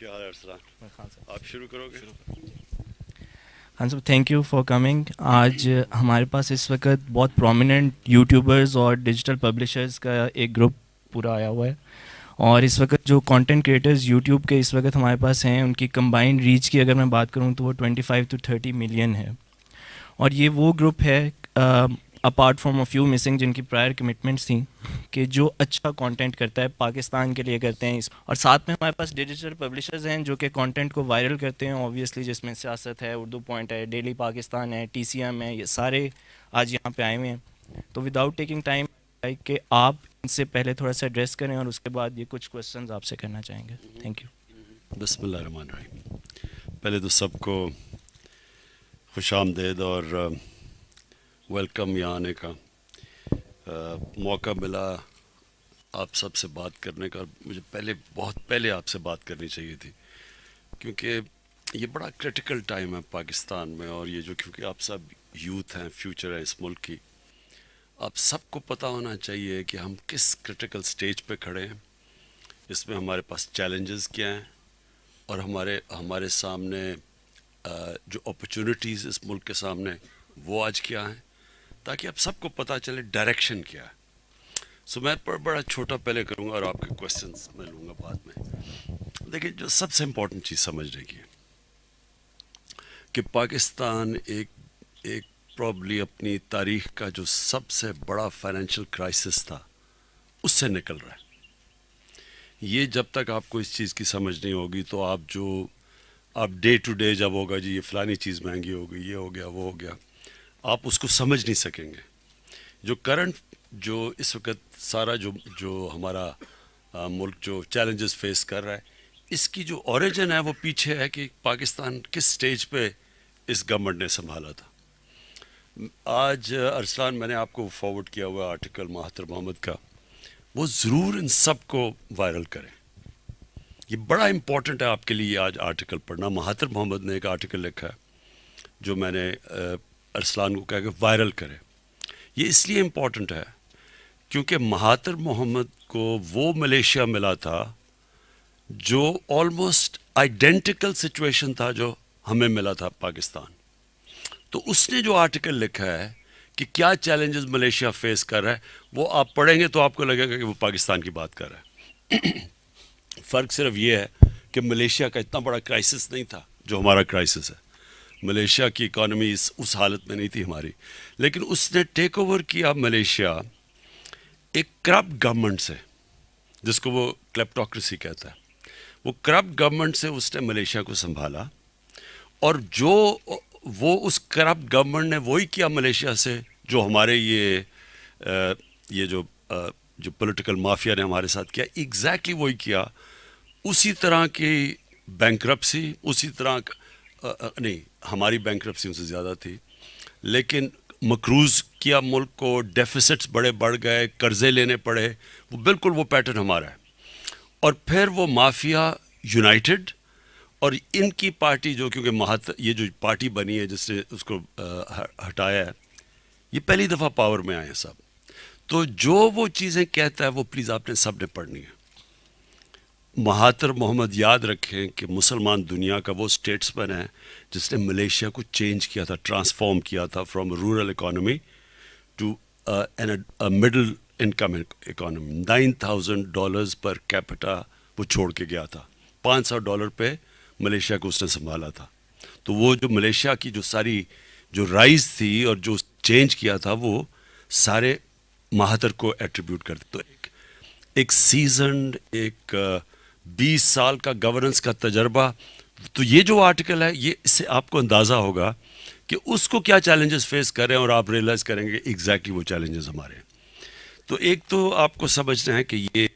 کیا حال ہے ارسلان؟ آپ شروع کرو گے؟ ہاں صاحب، تھینک یو فار کمنگ. آج ہمارے پاس اس وقت بہت پرومیننٹ یوٹیوبرز اور ڈیجیٹل پبلیشرز کا ایک گروپ پورا آیا ہوا ہے، اور اس وقت جو کانٹینٹ کریٹرز یوٹیوب کے اس وقت ہمارے پاس ہیں، ان کی کمبائنڈ ریچ کی اگر میں بات کروں تو وہ 25 to 30 ملین ہے. اور یہ وہ گروپ ہے apart from a few missing جن کی پرائر کمٹمنٹس تھیں کہ جو اچھا کانٹینٹ کرتا ہے پاکستان کے لیے کرتے ہیں. اور ساتھ میں ہمارے پاس ڈیجیٹل پبلیشرز ہیں جو کہ کانٹینٹ کو وائرل کرتے ہیں اوبویسلی، جس میں سیاست ہے، اردو پوائنٹ ہے، ڈیلی پاکستان ہے، TCM ہے، یہ سارے آج یہاں پہ آئے ہوئے ہیں. تو وداؤٹ ٹیکنگ ٹائم کہ آپ ان سے پہلے تھوڑا سا ایڈریس کریں اور اس کے بعد یہ کچھ کوشچنز آپ سے کرنا چاہیں گے. Thank you. بسم اللہ الرحمن الرحیم. پہلے تو سب کو خوش آمدید اور ویلکم یہاں آنے کا موقع ملا آپ سب سے بات کرنے کا. مجھے بہت پہلے آپ سے بات کرنی چاہیے تھی، کیونکہ یہ بڑا کرٹیکل ٹائم ہے پاکستان میں، اور یہ جو کیونکہ آپ سب یوتھ ہیں، فیوچر ہے اس ملک کی، آپ سب کو پتہ ہونا چاہیے کہ ہم کس کرٹیکل سٹیج پہ کھڑے ہیں. اس میں ہمارے پاس چیلنجز کیا ہیں اور ہمارے سامنے جو اپرچونٹیز اس ملک کے سامنے وہ آج کیا ہیں، تاکہ اب سب کو پتہ چلے ڈائریکشن کیا ہے. میں بڑا چھوٹا پہلے کروں گا اور آپ کے کویسچنس میں لوں گا بعد میں. دیکھیں، جو سب سے امپورٹنٹ چیز سمجھنے کی ہے کہ پاکستان ایک پرابلی اپنی تاریخ کا جو سب سے بڑا فائنینشیل کرائسس تھا اس سے نکل رہا ہے. یہ جب تک آپ کو اس چیز کی سمجھ نہیں ہوگی تو آپ ڈے ٹو ڈے جب ہوگا جی یہ فلانی چیز مہنگی ہو گئی، یہ ہو گیا، وہ ہو گیا، آپ اس کو سمجھ نہیں سکیں گے. جو کرنٹ جو اس وقت سارا جو ہمارا ملک جو چیلنجز فیس کر رہا ہے، اس کی جو اوریجن ہے وہ پیچھے ہے کہ پاکستان کس سٹیج پہ اس گورنمنٹ نے سنبھالا تھا. آج ارسلان، میں نے آپ کو فارورڈ کیا ہوا آرٹیکل مہاتر محمد کا، وہ ضرور ان سب کو وائرل کریں. یہ بڑا امپورٹنٹ ہے آپ کے لیے آج آرٹیکل پڑھنا. مہاتر محمد نے ایک آرٹیکل لکھا ہے جو میں نے ارسلان کو کہا کہ وائرل کرے. یہ اس لیے امپورٹنٹ ہے کیونکہ مہاتر محمد کو وہ ملیشیا ملا تھا جو آلموسٹ آئیڈینٹیکل سچویشن تھا جو ہمیں ملا تھا پاکستان. تو اس نے جو آرٹیکل لکھا ہے کہ کیا چیلنجز ملیشیا فیس کر رہا ہے، وہ آپ پڑھیں گے تو آپ کو لگے گا کہ وہ پاکستان کی بات کر رہا ہے. فرق صرف یہ ہے کہ ملیشیا کا اتنا بڑا کرائسس نہیں تھا جو ہمارا کرائسس ہے. ملیشیا کی اکانومی اس حالت میں نہیں تھی ہماری، لیکن اس نے ٹیک اوور کیا ملیشیا ایک کرپٹ گورنمنٹ سے، جس کو وہ کلیپٹوکریسی کہتا ہے. وہ کرپٹ گورنمنٹ سے اس نے ملیشیا کو سنبھالا، اور وہ اس کرپٹ گورنمنٹ نے وہی کیا ملیشیا سے جو ہمارے یہ جو پولیٹیکل مافیا نے ہمارے ساتھ کیا، ایگزیکٹلی وہی کیا. اسی طرح کی بینکرپسی، اسی طرح نہیں، ہماری بینکرپسی ان سے زیادہ تھی، لیکن مقروض کیا ملک کو، ڈیفیسٹس بڑے بڑھ گئے، قرضے لینے پڑے. وہ بالکل وہ پیٹرن ہمارا ہے. اور پھر وہ مافیا یونائٹڈ، اور ان کی پارٹی جو کیونکہ یہ جو پارٹی بنی ہے جس نے اس کو ہٹایا ہے، یہ پہلی دفعہ پاور میں آئے ہیں صاحب. تو جو وہ چیزیں کہتا ہے وہ پلیز آپ نے سب نے پڑھنی ہے. مہاتر محمد یاد رکھیں کہ مسلمان دنیا کا وہ اسٹیٹس مین ہے جس نے ملیشیا کو چینج کیا تھا، ٹرانسفارم کیا تھا from rural economy to middle income economy. $9,000 per capita وہ چھوڑ کے گیا تھا. $500 پہ ملیشیا کو اس نے سنبھالا تھا. تو وہ جو ملیشیا کی جو ساری جو رائز تھی اور جو چینج کیا تھا وہ سارے مہاتر کو ایٹریبیوٹ کرتے. تو ایک سیزنڈ، ایک 20 سال کا گورننس کا تجربہ. تو یہ جو آرٹیکل ہے، یہ اس سے آپ کو اندازہ ہوگا کہ اس کو کیا چیلنجز فیس کر رہے ہیں، اور آپ ریئلائز کریں گے ایگزیکٹلی وہ چیلنجز ہمارے ہیں. تو ایک تو آپ کو سمجھنا ہے کہ یہ،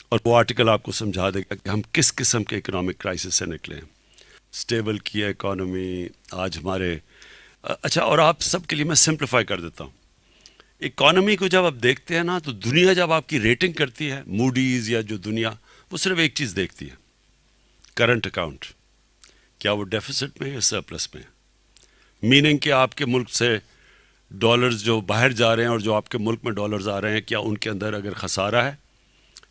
اور وہ آرٹیکل آپ کو سمجھا دے گا کہ ہم کس قسم کے اکنامک کرائسس سے نکلے ہیں. اسٹیبل کیا اکانومی آج ہمارے. اچھا، اور آپ سب کے لیے میں سمپلیفائی کر دیتا ہوں. اکانومی کو جب آپ دیکھتے ہیں نا، تو دنیا جب آپ کی ریٹنگ کرتی ہے، موڈیز یا جو دنیا، وہ صرف ایک چیز دیکھتی ہے، کرنٹ اکاؤنٹ. کیا وہ ڈیفیسٹ میں یا سرپلس میں؟ میننگ کہ آپ کے ملک سے ڈالرز جو باہر جا رہے ہیں اور جو آپ کے ملک میں ڈالرز آ رہے ہیں، کیا ان کے اندر اگر خسارہ ہے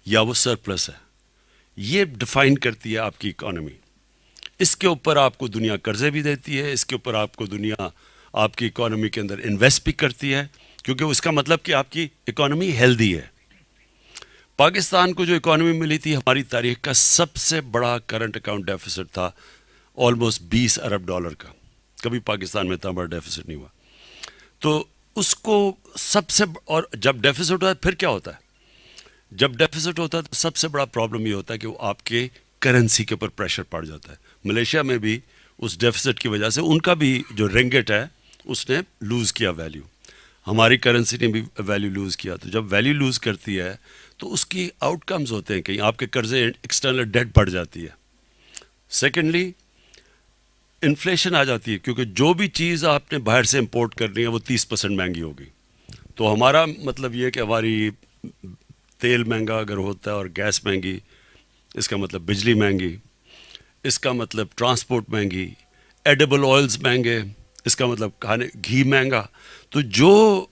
یا وہ سرپلس ہے. یہ ڈیفائن کرتی ہے آپ کی اکانومی. اس کے اوپر آپ کو دنیا قرضے بھی دیتی ہے, اس کے اوپر آپ کو دنیا آپ کی اکانومی کے اندر انویسٹ بھی کرتی ہے, کیونکہ اس کا مطلب کہ آپ کی اکانومی ہیلدی ہے. پاکستان کو جو اکانومی ملی تھی, ہماری تاریخ کا سب سے بڑا کرنٹ اکاؤنٹ ڈیفیسٹ تھا, آلموسٹ $20 ارب کا. کبھی پاکستان میں اتنا بڑا ڈیفیسٹ نہیں ہوا. تو اس کو سب سے اور جب ڈیفیسٹ ہوتا ہے پھر کیا ہوتا ہے؟ جب ڈیفیسٹ ہوتا ہے تو سب سے بڑا پرابلم یہ ہوتا ہے کہ وہ آپ کے کرنسی کے اوپر پریشر پڑ جاتا ہے. ملیشیا میں بھی اس ڈیفیسٹ کی وجہ سے ان کا بھی جو رنگٹ ہے اس نے لوز کیا ویلیو, ہماری کرنسی نے بھی ویلیو لوز کیا. تو جب ویلیو لوز کرتی ہے تو اس کی آؤٹ کمز ہوتے ہیں, کہیں آپ کے قرضے ایکسٹرنل ڈیٹ بڑھ جاتی ہے. سیکنڈلی انفلیشن آ جاتی ہے, کیونکہ جو بھی چیز آپ نے باہر سے امپورٹ کرنی ہے وہ 30% مہنگی ہوگی. تو ہمارا مطلب یہ کہ ہماری تیل مہنگا اگر ہوتا ہے اور گیس مہنگی, اس کا مطلب بجلی مہنگی, اس کا مطلب ٹرانسپورٹ مہنگی, ایڈیبل آئلز مہنگے, اس کا مطلب کھانے گھی مہنگا. تو جو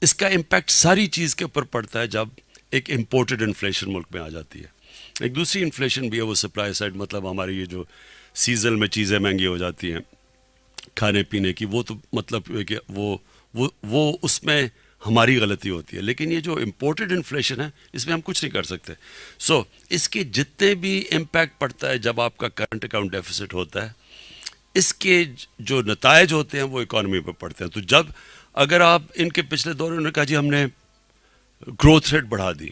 اس کا امپیکٹ ساری چیز کے اوپر پڑتا ہے جب ایک امپورٹڈ انفلیشن ملک میں آ جاتی ہے. ایک دوسری انفلیشن بھی ہے وہ سپلائی سائڈ, مطلب ہماری یہ جو سیزن میں چیزیں مہنگی ہو جاتی ہیں کھانے پینے کی, وہ تو مطلب کہ وہ اس میں ہماری غلطی ہوتی ہے. لیکن یہ جو امپورٹڈ انفلیشن ہے اس میں ہم کچھ نہیں کر سکتے. سو اس کے جتنے بھی امپیکٹ پڑتا ہے جب آپ کا کرنٹ اکاؤنٹ ڈیفیسٹ ہوتا ہے, اس کے جو نتائج ہوتے ہیں وہ اکانومی پہ پڑتے ہیں. تو جب اگر آپ ان کے پچھلے دور میں نے کہا جی ہم نے گروتھ ریٹ بڑھا دی,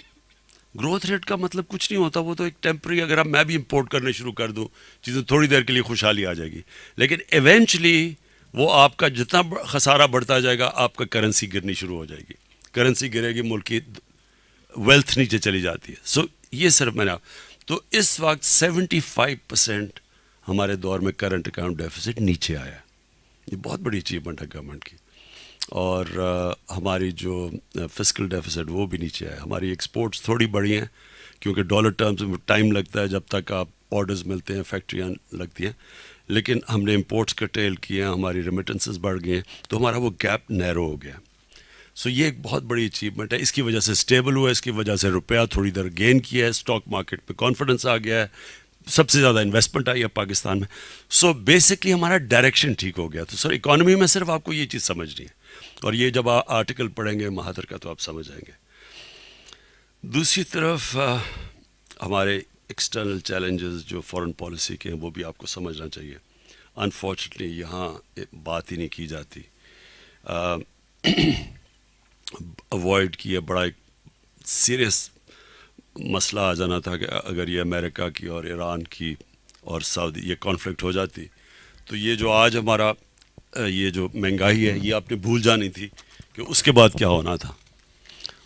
گروتھ ریٹ کا مطلب کچھ نہیں ہوتا, وہ تو ایک ٹیمپری, اگر میں بھی امپورٹ کرنے شروع کر دوں چیزیں تھوڑی دیر کے لیے خوشحالی آ جائے گی, لیکن ایونچولی وہ آپ کا جتنا خسارہ بڑھتا جائے گا آپ کا کرنسی گرنی شروع ہو جائے گی. کرنسی گرے گی, ملک کی ویلتھ نیچے چلی جاتی ہے. سو یہ صرف میں نے تو اس وقت 75% ہمارے دور میں کرنٹ اکاؤنٹ ڈیفیسٹ نیچے آیا ہے. یہ بہت بڑی اچیومنٹ ہے گورنمنٹ کی. اور ہماری جو فسکل ڈیفیسٹ وہ بھی نیچے آیا. ہماری ایکسپورٹس تھوڑی بڑھی ہیں کیونکہ ڈالر ٹرمز میں ٹائم لگتا ہے جب تک آپ آرڈرز ملتے ہیں, فیکٹریاں لگتی ہیں, لیکن ہم نے امپورٹس کرٹیل کیے ہیں, ہماری ریمیٹنسز بڑھ گئے ہیں, تو ہمارا وہ گیپ نیرو ہو گیا. سو یہ ایک بہت بڑی اچیومنٹ ہے. اس کی وجہ سے اسٹیبل ہوا ہے, اس کی وجہ سے روپیہ تھوڑی دیر گین کیا ہے, اسٹاک مارکیٹ پہ کانفیڈنس آ گیا ہے, سب سے زیادہ انویسٹمنٹ آئی ہے پاکستان میں. سو بیسکلی ہمارا ڈائریکشن ٹھیک ہو گیا. تو سر اکانومی میں صرف آپ کو یہ چیز سمجھنی ہے, اور یہ جب آپ آرٹیکل پڑھیں گے مہاتر کا تو آپ سمجھ جائیں گے. دوسری طرف ہمارے ایکسٹرنل چیلنجز جو فارن پالیسی کے ہیں وہ بھی آپ کو سمجھنا چاہیے. انفارچونیٹلی یہاں بات ہی نہیں کی جاتی. اوائڈ کیا, بڑا ایک سیریس مسئلہ آ جانا تھا کہ اگر یہ امریکہ کی اور ایران کی اور سعودی یہ کانفلکٹ ہو جاتی تو یہ جو آج ہمارا یہ جو مہنگائی ہے یہ آپ نے بھول جانی تھی کہ اس کے بعد کیا ہونا تھا.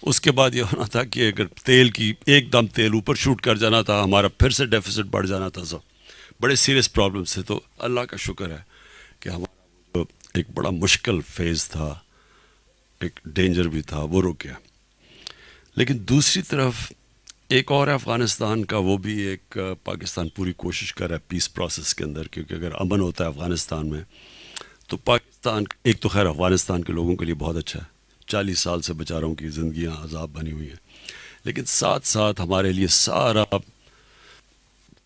اس کے بعد یہ ہونا تھا کہ اگر تیل کی ایک دم تیل اوپر شوٹ کر جانا تھا, ہمارا پھر سے ڈیفیسٹ بڑھ جانا تھا. سب بڑے سیریس پرابلمس تھے. تو اللہ کا شکر ہے کہ ہمارا جو ایک بڑا مشکل فیز تھا, ایک ڈینجر بھی تھا, وہ رک گیا. لیکن دوسری طرف ایک اور افغانستان کا, وہ بھی ایک پاکستان پوری کوشش کر رہا ہے پیس پروسیس کے اندر, کیونکہ اگر امن ہوتا ہے افغانستان میں تو پاکستان ایک تو خیر افغانستان کے لوگوں کے لیے بہت اچھا ہے, 40 سال سے بیچاروں کی زندگیاں عذاب بنی ہوئی ہیں, لیکن ساتھ ساتھ ہمارے لیے سارا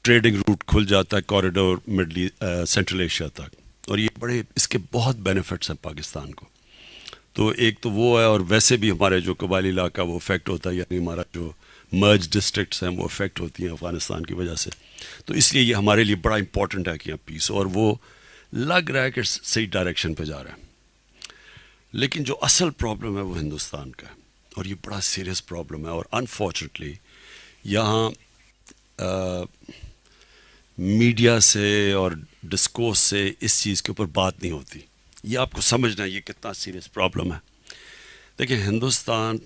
ٹریڈنگ روٹ کھل جاتا ہے کوریڈور مڈل سینٹرل ایشیا تک, اور یہ بڑے اس کے بہت بینیفٹس ہیں پاکستان کو. تو ایک تو وہ ہے, اور ویسے بھی ہمارے جو قبائلی علاقہ وہ افیکٹ ہوتا ہے, یعنی ہمارا جو مرج ڈسٹرکٹس ہیں وہ افیکٹ ہوتی ہیں افغانستان کی وجہ سے. تو اس لیے یہ ہمارے لیے بڑا امپورٹنٹ ہے کہ یہاں پیس, اور وہ لگ رہا ہے کہ صحیح ڈائریکشن پہ جا رہا ہے. لیکن جو اصل پرابلم ہے وہ ہندوستان کا ہے, اور یہ بڑا سیریس پرابلم ہے. اور انفارچونیٹلی یہاں میڈیا سے اور ڈسکورس سے اس چیز کے اوپر بات نہیں ہوتی. یہ آپ کو سمجھنا ہے یہ کتنا سیریس پرابلم ہے. دیکھیں ہندوستان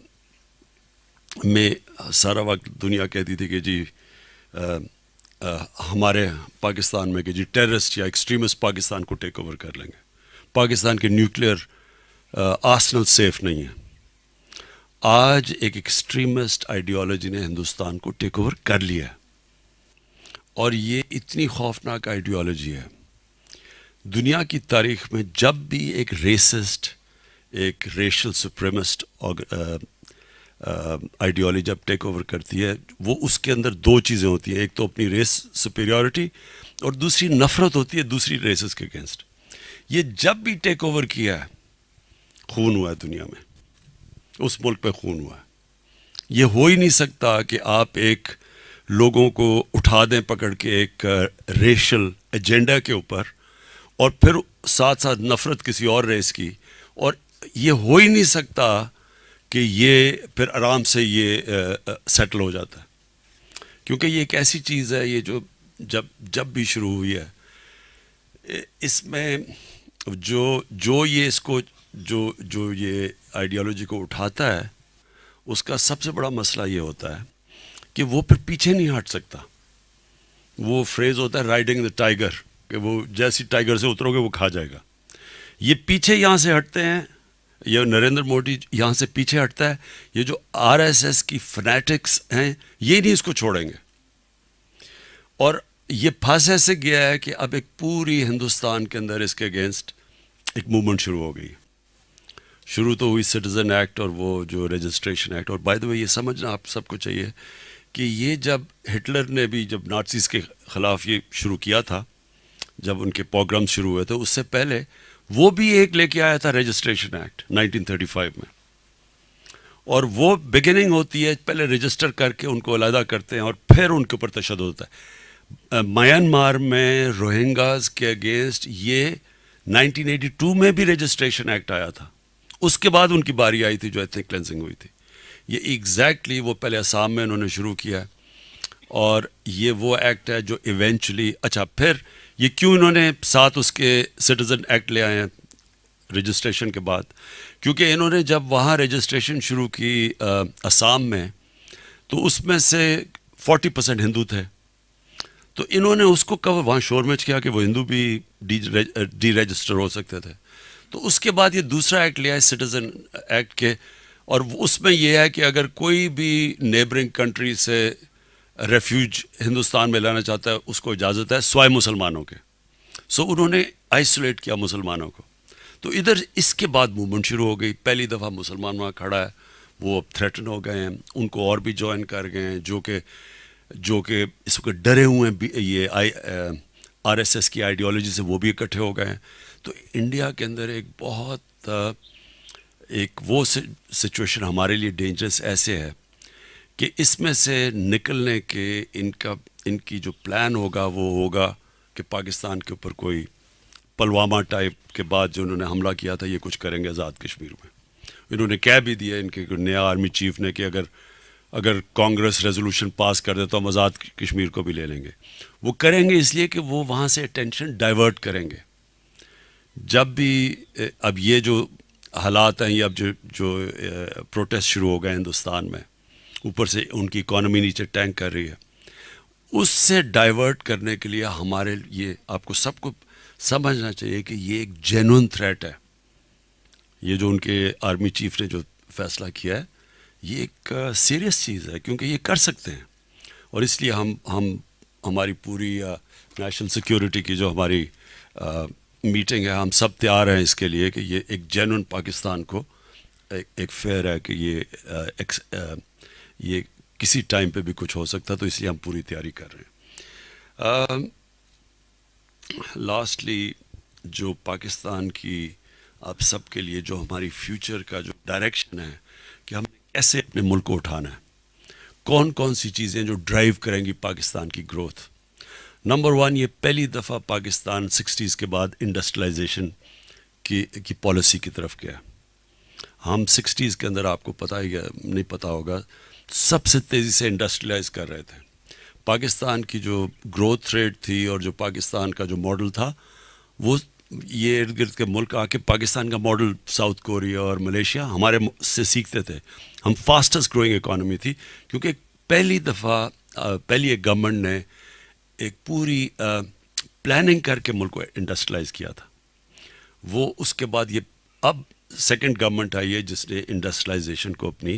میں سارا وقت دنیا کہتی تھی کہ جی ہمارے پاکستان میں کہ جی ٹیررسٹ یا ایکسٹریمسٹ پاکستان کو ٹیک اوور کر لیں گے, پاکستان کے نیوکلیئر آرسنل سیف نہیں ہے. آج ایک ایکسٹریمسٹ آئیڈیالوجی نے ہندوستان کو ٹیک اوور کر لیا ہے, اور یہ اتنی خوفناک آئیڈیالوجی ہے. دنیا کی تاریخ میں جب بھی ایک ریسسٹ, ایک ریشل سپریمسٹ آئیڈیالوجی جب ٹیک اوور کرتی ہے وہ اس کے اندر دو چیزیں ہوتی ہیں, ایک تو اپنی ریس سپیریورٹی اور دوسری نفرت ہوتی ہے دوسری ریسز کے اگینسٹ. یہ جب بھی ٹیک اوور کیا ہے خون ہوا ہے دنیا میں, اس ملک پہ خون ہوا ہے. یہ ہو ہی نہیں سکتا کہ آپ ایک لوگوں کو اٹھا دیں پکڑ کے ایک ریشل ایجنڈا کے اوپر اور پھر ساتھ ساتھ نفرت کسی اور ریس کی, اور یہ ہو ہی نہیں سکتا کہ یہ پھر آرام سے یہ سیٹل ہو جاتا ہے. کیونکہ یہ ایک ایسی چیز ہے یہ جو جب بھی شروع ہوئی ہے, اس میں جو یہ اس کو جو یہ آئیڈیالوجی کو اٹھاتا ہے اس کا سب سے بڑا مسئلہ یہ ہوتا ہے کہ وہ پھر پیچھے نہیں ہٹ سکتا. وہ فریز ہوتا ہے رائڈنگ دا ٹائیگر, کہ وہ جیسی ٹائیگر سے اترو گے وہ کھا جائے گا. یہ پیچھے یہاں سے ہٹتے ہیں, یہ نریندر مودی یہاں سے پیچھے ہٹتا ہے. یہ جو آر ایس ایس کی فنیٹکس ہیں یہ نہیں اس کو چھوڑیں گے, اور یہ پھنس ایسے گیا ہے کہ اب ایک پوری ہندوستان کے اندر اس کے اگینسٹ ایک موومنٹ شروع ہو گئی. شروع تو ہوئی سٹیزن ایکٹ اور وہ جو رجسٹریشن ایکٹ. اور بائی دا وے یہ سمجھنا آپ سب کو چاہیے کہ یہ جب ہٹلر نے بھی جب نازیز کے خلاف یہ شروع کیا تھا, جب ان کے پروگرام شروع ہوئے تھے, اس سے پہلے وہ بھی ایک لے کے آیا تھا رجسٹریشن ایکٹ 1935 میں. اور وہ بگننگ ہوتی ہے, پہلے رجسٹر کر کے ان کو علیحدہ کرتے ہیں اور پھر ان کے اوپر تشدد ہوتا ہے. میانمار میں روہنگاز کے اگینسٹ یہ 1982 میں بھی رجسٹریشن ایکٹ آیا تھا. اس کے بعد ان کی باری آئی تھی جو ایتھنک کلینزنگ ہوئی تھی. یہ ایگزیکٹلی وہ پہلے آسام میں انہوں نے شروع کیا ہے, اور یہ وہ ایکٹ ہے جو ایونچولی اچھا پھر یہ کیوں انہوں نے ساتھ اس کے سٹیزن ایکٹ لے آئے ہیں رجسٹریشن کے بعد, کیونکہ انہوں نے جب وہاں رجسٹریشن شروع کی آسام میں تو اس میں سے 40% ہندو تھے. تو انہوں نے اس کو کور وہاں شور مچ کیا کہ وہ ہندو بھی ڈی رجسٹر ہو سکتے تھے. تو اس کے بعد یہ دوسرا ایکٹ لیا ہے سٹیزن ایکٹ کے, اور اس میں یہ ہے کہ اگر کوئی بھی نیبرنگ کنٹری سے ریفیوج ہندوستان میں لانا چاہتا ہے اس کو اجازت ہے سوائے مسلمانوں کے. سو انہوں نے آئسولیٹ کیا مسلمانوں کو. تو ادھر اس کے بعد موومنٹ شروع ہو گئی. پہلی دفعہ مسلمان وہاں کھڑا ہے, وہ اب تھریٹن ہو گئے ہیں, ان کو اور بھی جوائن کر گئے ہیں جو کہ اس وقت ڈرے ہوئے ہیں یہ آر ایس ایس کی آئیڈیالوجی سے, وہ بھی اکٹھے ہو گئے ہیں. تو انڈیا کے اندر ایک بہت ایک وہ سچویشن ہمارے لیے ڈینجرس ایسے ہے کہ اس میں سے نکلنے کے ان کی جو پلان ہوگا وہ ہوگا کہ پاکستان کے اوپر کوئی پلوامہ ٹائپ کے بعد جو انہوں نے حملہ کیا تھا یہ کچھ کریں گے آزاد کشمیر میں. انہوں نے کہہ بھی دیا ان کے نیا آرمی چیف نے کہ اگر کانگریس ریزولوشن پاس کر دے تو ہم آزاد کشمیر کو بھی لے لیں گے. وہ کریں گے اس لیے کہ وہ وہاں سے اٹینشن ڈائیورٹ کریں گے. جب بھی اب یہ جو حالات ہیں, یہ اب جو پروٹیسٹ شروع ہو گئے ہندوستان میں, اوپر سے ان کی اکانومی نیچے ٹینک کر رہی ہے, اس سے ڈائیورٹ کرنے کے لیے ہمارے یہ آپ کو سب کو سمجھنا چاہیے کہ یہ ایک جینون تھریٹ ہے. یہ جو ان کے آرمی چیف نے جو فیصلہ کیا ہے یہ ایک سیریس چیز ہے, کیونکہ یہ کر سکتے ہیں. اور اس لیے ہماری پوری نیشنل سیکیورٹی کی جو ہماری میٹنگ ہے, ہم سب تیار ہیں اس کے لیے کہ یہ ایک جینون پاکستان کو ایک فیئر ہے کہ یہ کسی ٹائم پہ بھی کچھ ہو سکتا, تو اس لیے ہم پوری تیاری کر رہے ہیں. لاسٹلی جو پاکستان کی آپ سب کے لیے جو ہماری فیوچر کا جو ڈائریکشن ہے کہ ہم کیسے اپنے ملک کو اٹھانا ہے, کون سی چیزیں جو ڈرائیو کریں گی پاکستان کی گروتھ. نمبر 1, یہ پہلی دفعہ پاکستان 60s کے بعد انڈسٹریلائزیشن کی پالیسی کی طرف گیا. ہم 60s کے اندر آپ کو پتہ ہی نہیں پتہ ہوگا سب سے تیزی سے انڈسٹریلائز کر رہے تھے. پاکستان کی جو گروتھ ریٹ تھی اور جو پاکستان کا جو ماڈل تھا وہ یہ ارد گرد کے ملک آ کے پاکستان کا ماڈل ساؤتھ کوریا اور ملیشیا ہمارے سے سیکھتے تھے. ہم فاسٹسٹ گروئنگ اکانومی تھی کیونکہ پہلی دفعہ پہلی ایک گورنمنٹ نے ایک پوری پلاننگ کر کے ملک کو انڈسٹریلائز کیا تھا. وہ اس کے بعد یہ اب سیکنڈ گورنمنٹ آئی ہے جس نے انڈسٹریلائزیشن کو اپنی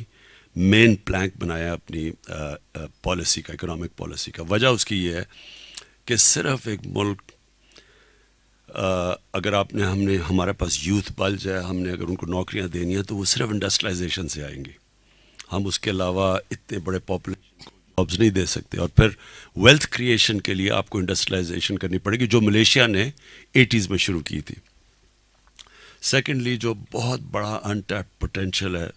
مین پلانک بنایا اپنی پالیسی کا, اکنامک پالیسی کا. وجہ اس کی یہ ہے کہ صرف ایک ملک اگر ہمارے پاس یوتھ بلج ہے, ہم نے اگر ان کو نوکریاں دینی ہیں تو وہ صرف انڈسٹریلائزیشن سے آئیں گی. ہم اس کے علاوہ اتنے بڑے پاپولیشن کو جابس نہیں دے سکتے. اور پھر ویلتھ کریشن کے لیے آپ کو انڈسٹریلائزیشن کرنی پڑے گی جو ملیشیا نے 80s میں شروع کی تھی. سیکنڈلی جو بہت بڑا انٹیپ پوٹینشیل ہے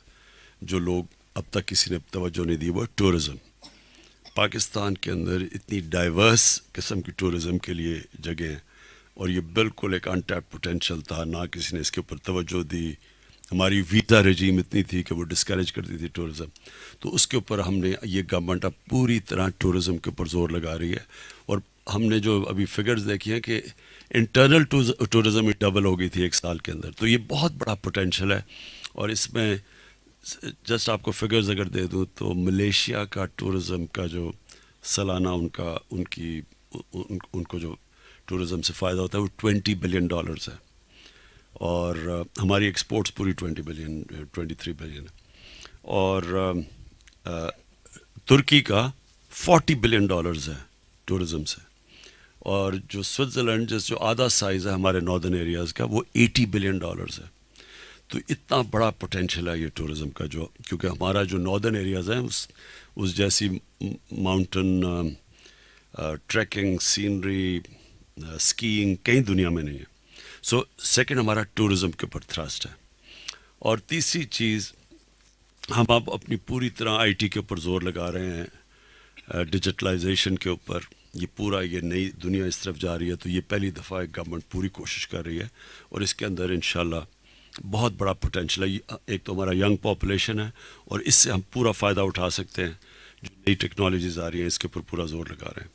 جو لوگ اب تک کسی نے توجہ نہیں دی وہ ٹورزم. پاکستان کے اندر اتنی ڈائیورس قسم کی ٹورزم کے لیے جگہ ہیں اور یہ بالکل ایک انٹیپ پوٹینشیل تھا, نہ کسی نے اس کے اوپر توجہ دی. ہماری ویزا رجیم اتنی تھی کہ وہ ڈسکریج کرتی تھی ٹورزم. تو اس کے اوپر ہم نے یہ گورنمنٹ اب پوری طرح ٹورزم کے اوپر زور لگا رہی ہے. اور ہم نے جو ابھی فگرز دیکھی ہیں کہ انٹرنل ٹورزم ڈبل ہو گئی تھی ایک سال کے اندر. تو یہ بہت بڑا پوٹینشیل ہے. اور اس میں جسٹ آپ کو فگرز اگر دے دوں تو ملیشیا کا ٹورزم کا جو سالانہ ان کو جو ٹورزم سے فائدہ ہوتا ہے وہ $20 بلین ہے. اور ہماری ایکسپورٹس پوری 23 بلین ہے. اور ترکی کا $40 بلین ہے ٹورزم سے. اور جو سوئٹزرلینڈ جو آدھا سائز ہے ہمارے ناردرن ایریاز کا وہ $80 بلین ہے. تو اتنا بڑا پوٹینشیل ہے یہ ٹورزم کا, جو کیونکہ ہمارا جو ناردرن ایریاز ہیں اس جیسی ماؤنٹن ٹریکنگ سینری اسکیئنگ کہیں دنیا میں نہیں ہے. سو سیکنڈ ہمارا ٹورزم کے اوپر تھرسٹ ہے. اور تیسری چیز ہم اب اپنی پوری طرح آئی ٹی کے اوپر زور لگا رہے ہیں, ڈیجیٹلائزیشن کے اوپر. یہ پورا یہ نئی دنیا اس طرف جا رہی ہے تو یہ پہلی دفعہ ایک گورنمنٹ پوری کوشش کر رہی ہے اور اس کے اندر انشاءاللہ بہت بڑا پوٹینشیل ہے. ایک تو ہمارا ینگ پاپولیشن ہے اور اس سے ہم پورا فائدہ اٹھا سکتے ہیں. جو نئی ٹیکنالوجیز آ رہی ہیں اس کے اوپر پورا زور لگا رہے ہیں.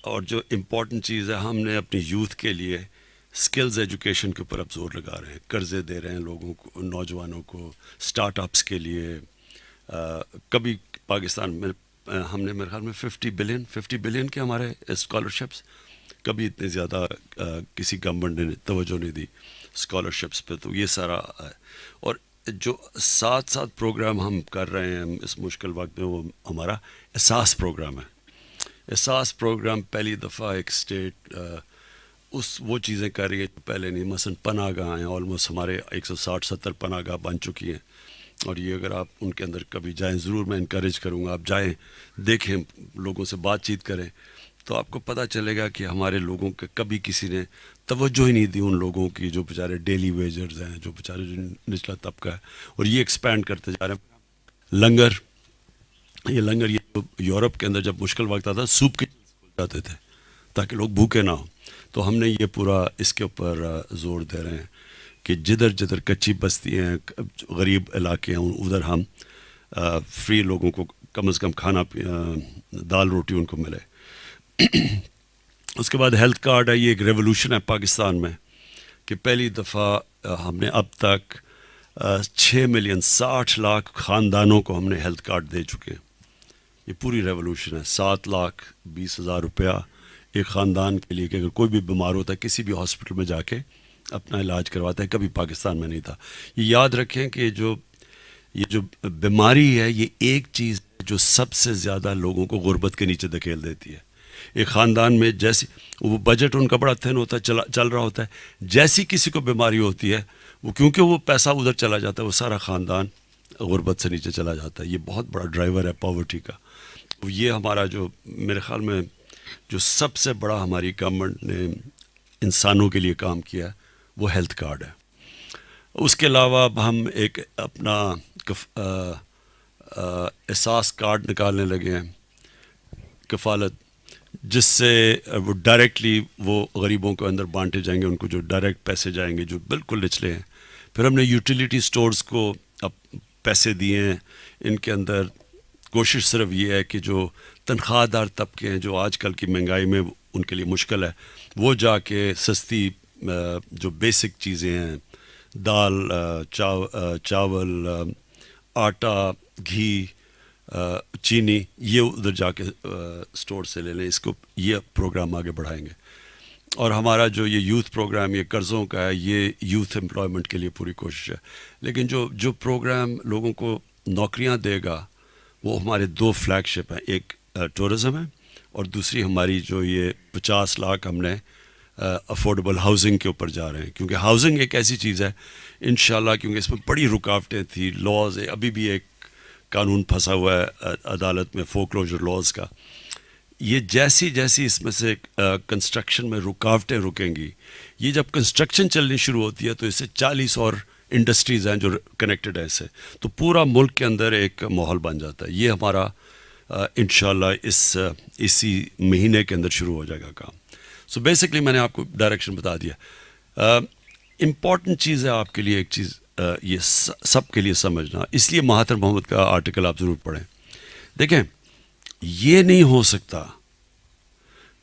اور جو امپورٹنٹ چیز ہے ہم نے اپنی یوتھ کے لیے اسکلز ایجوکیشن کے اوپر اب زور لگا رہے ہیں. قرضے دے رہے ہیں لوگوں کو, نوجوانوں کو اسٹارٹ اپس کے لیے. کبھی پاکستان میں ہم نے میرے خیال میں 50 بلین کے ہمارے اسکالرشپس, کبھی اتنے زیادہ کسی گورنمنٹ نے توجہ نہیں دی اسکالرشپس پہ. تو یہ سارا ہے. اور جو ساتھ پروگرام ہم کر رہے ہیں اس مشکل وقت میں وہ ہمارا احساس پروگرام ہے. احساس پروگرام پہلی دفعہ ایک اسٹیٹ وہ چیزیں کر رہی ہے جو پہلے نہیں. مثلا پناہ گاہ ہیں, آلموسٹ ہمارے 160-70 پناہ گاہ بن چکی ہیں. اور یہ اگر آپ ان کے اندر کبھی جائیں, ضرور میں انکریج کروں گا آپ جائیں, دیکھیں, لوگوں سے بات چیت کریں, تو آپ کو پتہ چلے گا کہ ہمارے لوگوں کے کبھی کسی نے توجہ ہی نہیں دی ان لوگوں کی جو بیچارے ڈیلی ویجرز ہیں, جو بیچارے جو نچلا طبقہ ہے. اور یہ ایکسپینڈ کرتے جا رہے ہیں. لنگر یہ جو یورپ کے اندر جب مشکل وقت آتا سوپ کے جاتے تھے تاکہ لوگ بھوکے نہ ہوں. تو ہم نے یہ پورا اس کے اوپر زور دے رہے ہیں کہ جدھر کچی بستی ہیں, غریب علاقے ہیں, ادھر ہم فری لوگوں کو کم از کم کھانا دال روٹی ان کو ملے. اس کے بعد ہیلتھ کارڈ ہے. یہ ایک ریولوشن ہے پاکستان میں کہ پہلی دفعہ ہم نے اب تک 6 ملین 60 لاکھ خاندانوں کو ہم نے ہیلتھ کارڈ دے چکے ہیں. یہ پوری ریولوشن ہے. 7,20,000 روپیہ ایک خاندان کے لیے کہ اگر کوئی بھی بیمار ہوتا ہے کسی بھی ہاسپٹل میں جا کے اپنا علاج کرواتا ہے. کبھی پاکستان میں نہیں تھا. یہ یاد رکھیں کہ یہ جو بیماری ہے یہ ایک چیز ہے جو سب سے زیادہ لوگوں کو غربت کے نیچے دھکیل دیتی ہے. ایک خاندان میں جیسی وہ بجٹ ان کا بڑا تھن ہوتا ہے, چل رہا ہوتا ہے, جیسی کسی کو بیماری ہوتی ہے وہ کیونکہ وہ پیسہ ادھر چلا جاتا ہے وہ سارا خاندان غربت سے نیچے چلا جاتا ہے. یہ بہت بڑا ڈرائیور ہے پاورٹی کا. یہ ہمارا جو میرے خیال میں جو سب سے بڑا ہماری گورنمنٹ نے انسانوں کے لیے کام کیا ہے وہ ہیلتھ کارڈ ہے. اس کے علاوہ اب ہم ایک اپنا احساس کارڈ نکالنے لگے ہیں, کفالت, جس سے وہ ڈائریکٹلی وہ غریبوں کے اندر بانٹے جائیں گے, ان کو جو ڈائریکٹ پیسے جائیں گے جو بالکل نچلے ہیں. پھر ہم نے یوٹیلیٹی سٹورز کو اب پیسے دیے ہیں. ان کے اندر کوشش صرف یہ ہے کہ جو تنخواہ دار طبقے ہیں جو آج کل کی مہنگائی میں ان کے لیے مشکل ہے وہ جا کے سستی جو بیسک چیزیں ہیں دال, چاول, آٹا, گھی, چینی, یہ ادھر جا کے سٹور سے لے لیں. اس کو یہ پروگرام آگے بڑھائیں گے. اور ہمارا جو یہ یوتھ پروگرام یہ قرضوں کا ہے یہ یوتھ امپلائمنٹ کے لیے پوری کوشش ہے. لیکن جو پروگرام لوگوں کو نوکریاں دے گا وہ ہمارے 2 فلیگ شپ ہیں. ایک ٹورزم ہے اور دوسری ہماری جو یہ 50 لاکھ ہم نے افورڈیبل ہاؤسنگ کے اوپر جا رہے ہیں، کیونکہ ہاؤسنگ ایک ایسی چیز ہے انشاءاللہ، کیونکہ اس میں بڑی رکاوٹیں تھیں، لاز ابھی بھی ایک قانون پھنسا ہوا ہے عدالت میں فور کلوجر لاز کا. یہ جیسی جیسی اس میں سے کنسٹرکشن میں رکاوٹیں رکیں گی، یہ جب کنسٹرکشن چلنی شروع ہوتی ہے تو اس سے 40 اور انڈسٹریز ہیں جو کنیکٹڈ ہیں اس سے، تو پورا ملک کے اندر ایک ماحول بن جاتا ہے. یہ ہمارا انشاءاللہ اسی مہینے کے اندر شروع ہو جائے گا کام. سو بیسکلی میں نے آپ کو ڈائریکشن بتا دیا. امپورٹنٹ چیز ہے آپ کے لیے ایک چیز یہ سب کے لیے سمجھنا، اس لیے مہاتر محمد کا آرٹیکل آپ ضرور پڑھیں. دیکھیں، یہ نہیں ہو سکتا